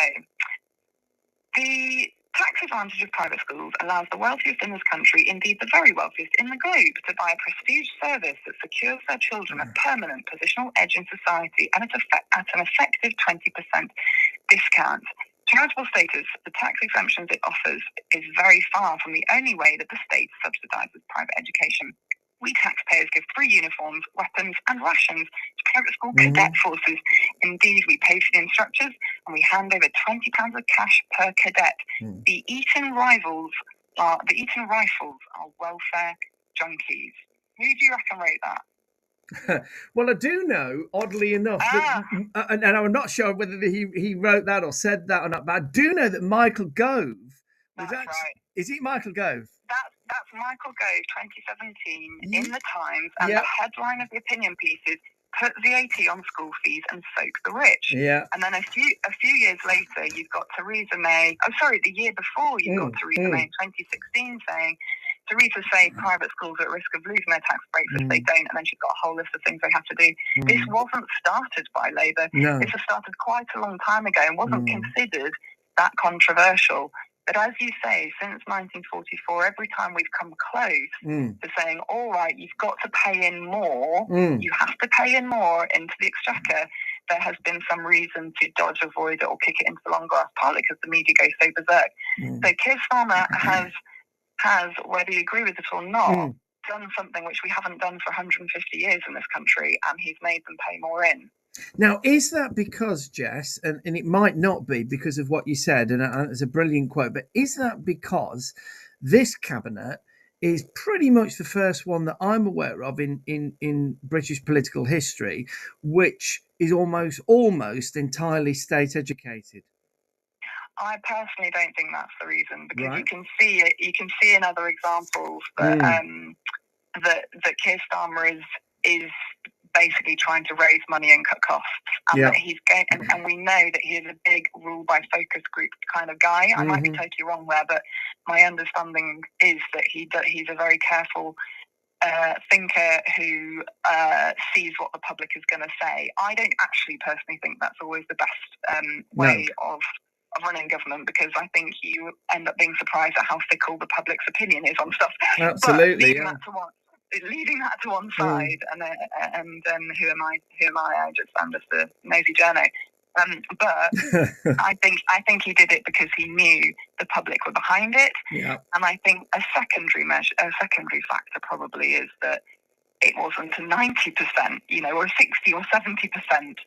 the tax advantage of private schools allows the wealthiest in this country, indeed the very wealthiest in the globe, to buy a prestige service that secures their children a permanent positional edge in society and at an effective 20% discount. Charitable status, the tax exemptions it offers, is very far from the only way that the state subsidises private education. We taxpayers give free uniforms, weapons and rations to private school cadet forces. Indeed, we pay for the instructors and we hand over £20 of cash per cadet. The Eton rifles are welfare junkies. Who do you reckon wrote that? Well, I do know, oddly enough, that, and I'm not sure whether he wrote that or said that or not, but I do know that Michael Gove was That's right. Is it Michael Gove? That's Michael Gove, 2017, in the Times, and the headline of the opinion piece is "Put VAT on school fees and soak the rich." Yeah. And then a few years later, you've got Theresa May. Oh, sorry, the year before, you've got Theresa May in 2016 saying, Theresa say private schools are at risk of losing their tax breaks if they don't, and then she's got a whole list of things they have to do. This wasn't started by Labour. No. This was started quite a long time ago and wasn't considered that controversial. But as you say, since 1944, every time we've come close to saying, all right, you've got to pay in more, you have to pay in more into the exchequer, there has been some reason to dodge, avoid it, or kick it into the long grass, partly because the media goes so berserk. So Keir Starmer has, whether you agree with it or not, done something which we haven't done for 150 years in this country, and he's made them pay more in. Now, is that because, Jess, and it might not be because of what you said, and it's a brilliant quote, but is that because this cabinet is pretty much the first one that I'm aware of in British political history, which is almost entirely state educated? I personally don't think that's the reason, because Right. you can see it. You can see in other examples that that Keir Starmer is basically trying to raise money and cut costs, and that he's going. And we know that he is a big rule by focus group kind of guy. I might be totally wrong there, but my understanding is that he's a very careful thinker who sees what the public is going to say. I don't actually personally think that's always the best way of running government, because I think you end up being surprised at how fickle the public's opinion is on stuff. Absolutely, but leaving that to one side, and who am I? I just stand as the nosy journo. But I think he did it because he knew the public were behind it. Yeah. And I think a secondary factor probably is that it wasn't a 90%, or a 60 or 70%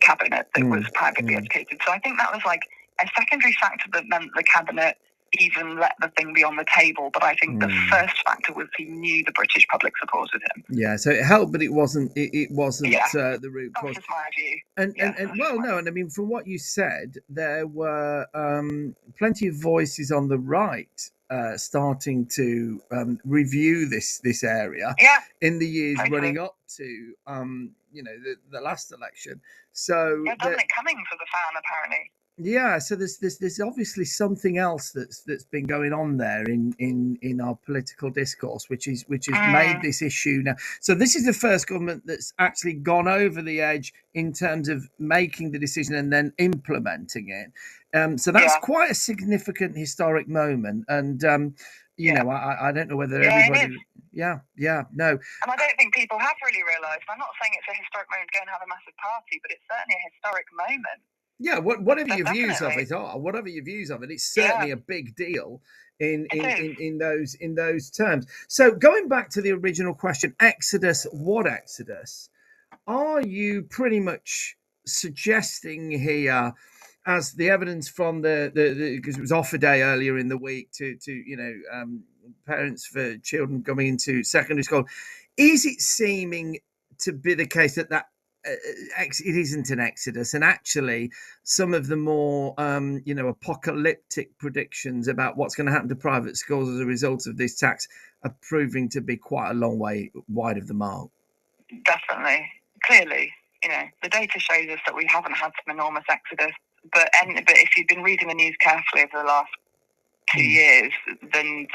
cabinet that was privately educated. So I think that was like a secondary factor that meant the cabinet even let the thing be on the table. But I think the first factor was he knew the British public supported him. Yeah, so it helped, but it wasn't the root cause. That's just my view. And I mean, from what you said, there were plenty of voices on the right starting to review this area in the years running up to the last election. So doesn't it coming for the fan apparently? Yeah, so there's obviously something else that's been going on there in our political discourse, which has made this issue now. So this is the first government that's actually gone over the edge in terms of making the decision and then implementing it. So that's quite a significant historic moment, and I don't know whether everybody. No. And I don't think people have really realised. I'm not saying it's a historic moment to go and have a massive party, but it's certainly a historic moment. Yeah, whatever your views of it are, whatever your views of it, it's certainly a big deal in those terms. So going back to the original question, Exodus, what Exodus? Are you pretty much suggesting here, as the evidence from the because it was offer day earlier in the week to parents for children going into secondary school, is it seeming to be the case that it isn't an exodus, and actually some of the more apocalyptic predictions about what's going to happen to private schools as a result of this tax are proving to be quite a long way wide of the mark? Definitely. Clearly, the data shows us that we haven't had some enormous exodus, but if you've been reading the news carefully over the last 2 years, then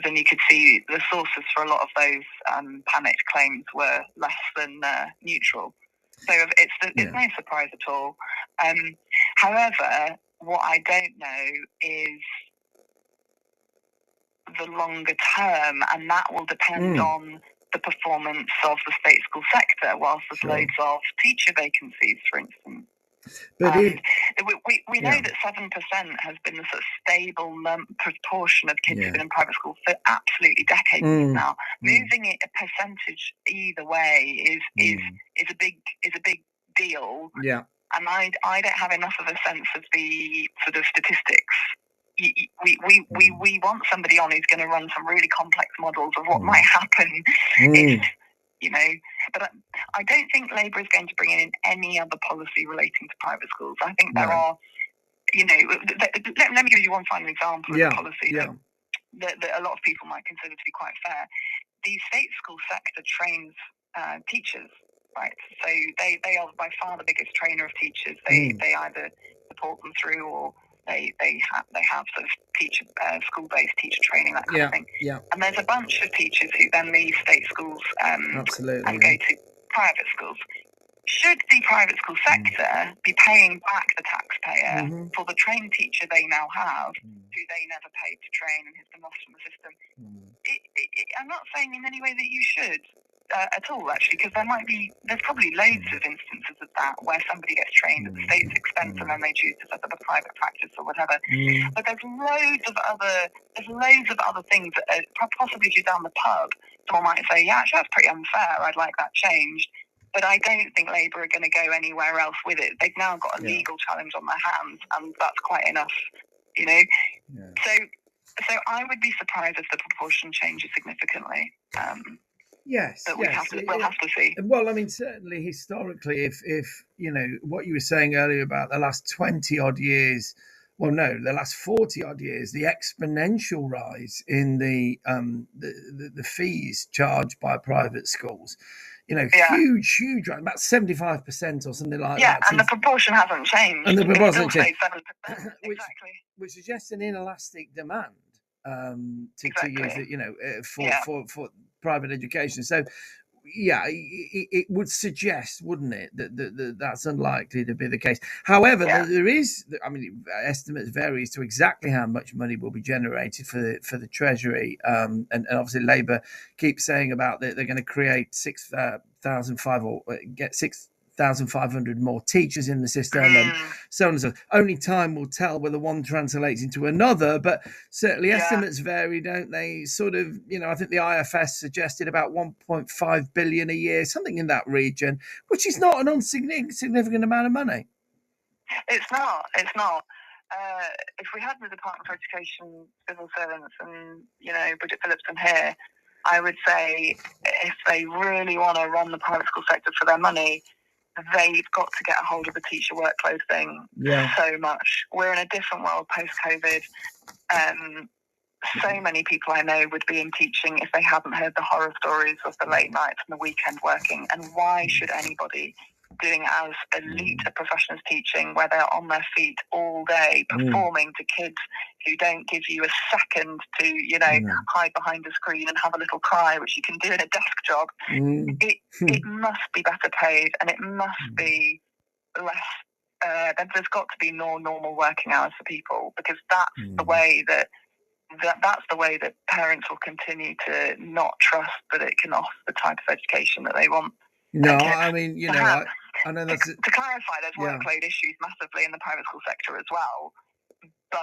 you could see the sources for a lot of those panicked claims were less than neutral. So it's no surprise at all. However, What I don't know is the longer term, and that will depend on the performance of the state school sector, whilst there's loads of teacher vacancies, for instance. But we know that 7% has been the sort of stable proportion of kids who've been in private school for absolutely decades now. Moving it a percentage either way is a big deal. Yeah. And I don't have enough of a sense of the sort of statistics. We want somebody on who's going to run some really complex models of what might happen if, you know, but I don't think Labour is going to bring in any other policy relating to private schools. I think there are, you know, let me give you one final example of a policy that a lot of people might consider to be quite fair. The state school sector trains teachers, right? So they are by far the biggest trainer of teachers. They either support them through or they have sort of teacher school-based teacher training, that kind of thing. Yeah. And there's a bunch of teachers who then leave state schools and go to private schools. Should the private school sector be paying back the taxpayer for the trained teacher they now have, who they never paid to train and has been lost from the system? I'm not saying in any way that you should at all, actually, because there's probably loads of instances of that where somebody gets trained at the state's expense and then they choose to set up a private practice or whatever. But there's loads of other things that possibly if you're down the pub, someone might say, yeah, actually that's pretty unfair, I'd like that changed. But I don't think Labour are going to go anywhere else with it. They've now got a legal challenge on their hands, and that's quite enough, you know. So I would be surprised if the proportion changes significantly. But we'll have to see. Well, I mean, certainly historically, if you know what you were saying earlier about the last 20 odd years, well, no, the last 40 odd years, the exponential rise in the fees charged by private schools. You know, huge, about 75% or something like that. Yeah, and the proportion hasn't changed. And the proportion hasn't changed. 7%, exactly. Which suggests an inelastic demand to use it, you know, for private education. So, yeah, it would suggest, wouldn't it, that that's unlikely to be the case. However, there is, I mean, estimates vary as to exactly how much money will be generated for the Treasury. And obviously, Labour keeps saying about that they're going to create 6,500 more teachers in the system, and so on and so on. Only time will tell whether one translates into another, but certainly estimates vary, don't they? Sort of, you know, I think the IFS suggested about 1.5 billion a year, something in that region, which is not an insignificant amount of money. It's not. If we had the Department for Education civil servants and, you know, Bridget Phillipson here, I would say if they really want to run the private school sector for their money, they've got to get a hold of the teacher workload thing so much. We're in a different world post-COVID. So many people I know would be in teaching if they hadn't heard the horror stories of the late nights and the weekend working. And why should anybody doing as elite a profession as teaching, where they're on their feet all day performing to kids who don't give you a second to, you know, hide behind a screen and have a little cry, which you can do in a desk job. It must be better paid, and it must be less. There's got to be more normal working hours for people, because that's the way that's the way that parents will continue to not trust that it can offer the type of education that they want. No, I mean, you know, I know that's... To clarify, there's workload issues massively in the private school sector as well, but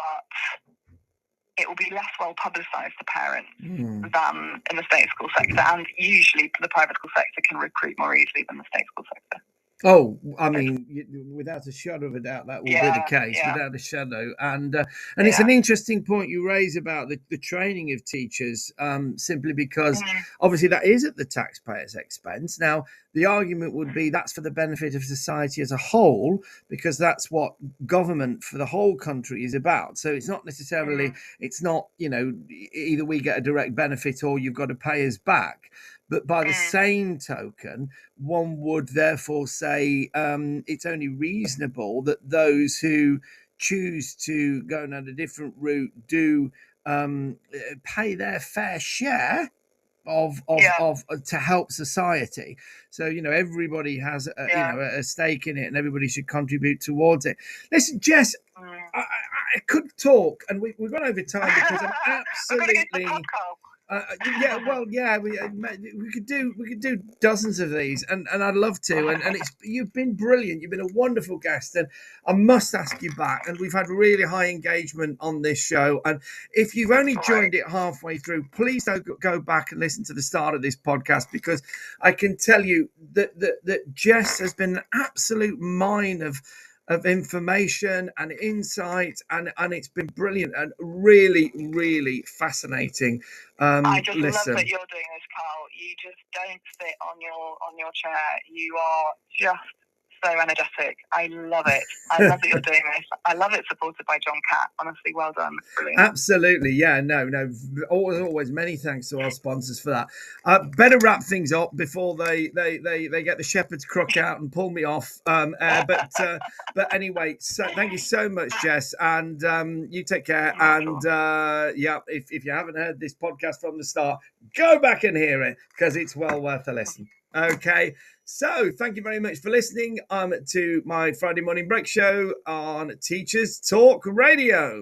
it will be less well publicised to parents than in the state school sector, and usually the private school sector can recruit more easily than the state school sector. Oh, I mean, without a shadow of a doubt, that will be the case, without a shadow. And it's an interesting point you raise about the training of teachers, simply because obviously that is at the taxpayer's expense. Now, the argument would be that's for the benefit of society as a whole, because that's what government for the whole country is about. So it's not necessarily, it's not, you know, either we get a direct benefit or you've got to pay us back. But by the same token, one would therefore say it's only reasonable that those who choose to go down a different route do pay their fair share of to help society. So, you know, everybody has you know, a stake in it, and everybody should contribute towards it. Listen, Jess, I could talk, and we've gone over time because I'm We're going to get to the absolutely. pub, Carl. We could do dozens of these, and I'd love to. And you've been brilliant. You've been a wonderful guest, and I must ask you back. And we've had really high engagement on this show. And if you've only joined it halfway through, please don't go back and listen to the start of this podcast, because I can tell you that Jess has been an absolute mine of information and insight, and it's been brilliant and really fascinating. I just Listen. love that you're doing this, Carl. You just don't sit on your chair. You are just so energetic. I love it. I love that you're doing this. I love it supported by John Catt. Honestly, well done. Brilliant. Absolutely. Yeah, no. Always many thanks to our sponsors for that. Better wrap things up before they get the shepherd's crook out and pull me off. But anyway, so thank you so much, Jess, and you take care. And if you haven't heard this podcast from the start, go back and hear it, because it's well worth a listen. Okay. So thank you very much for listening to my Friday morning break show on Teachers Talk Radio.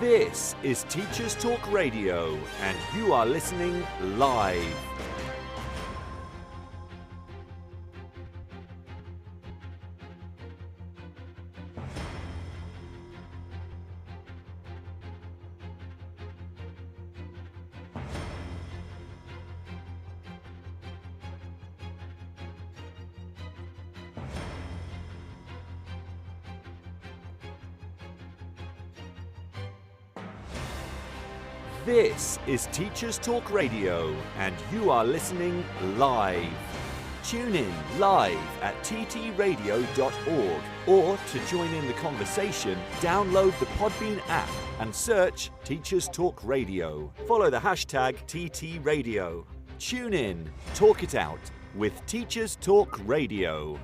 This is Teachers Talk Radio, and you are listening live. This is Teachers Talk Radio, and you are listening live. Tune in live at ttradio.org, or to join in the conversation, download the Podbean app and search Teachers Talk Radio. Follow the hashtag TTRadio. Tune in, talk it out with Teachers Talk Radio.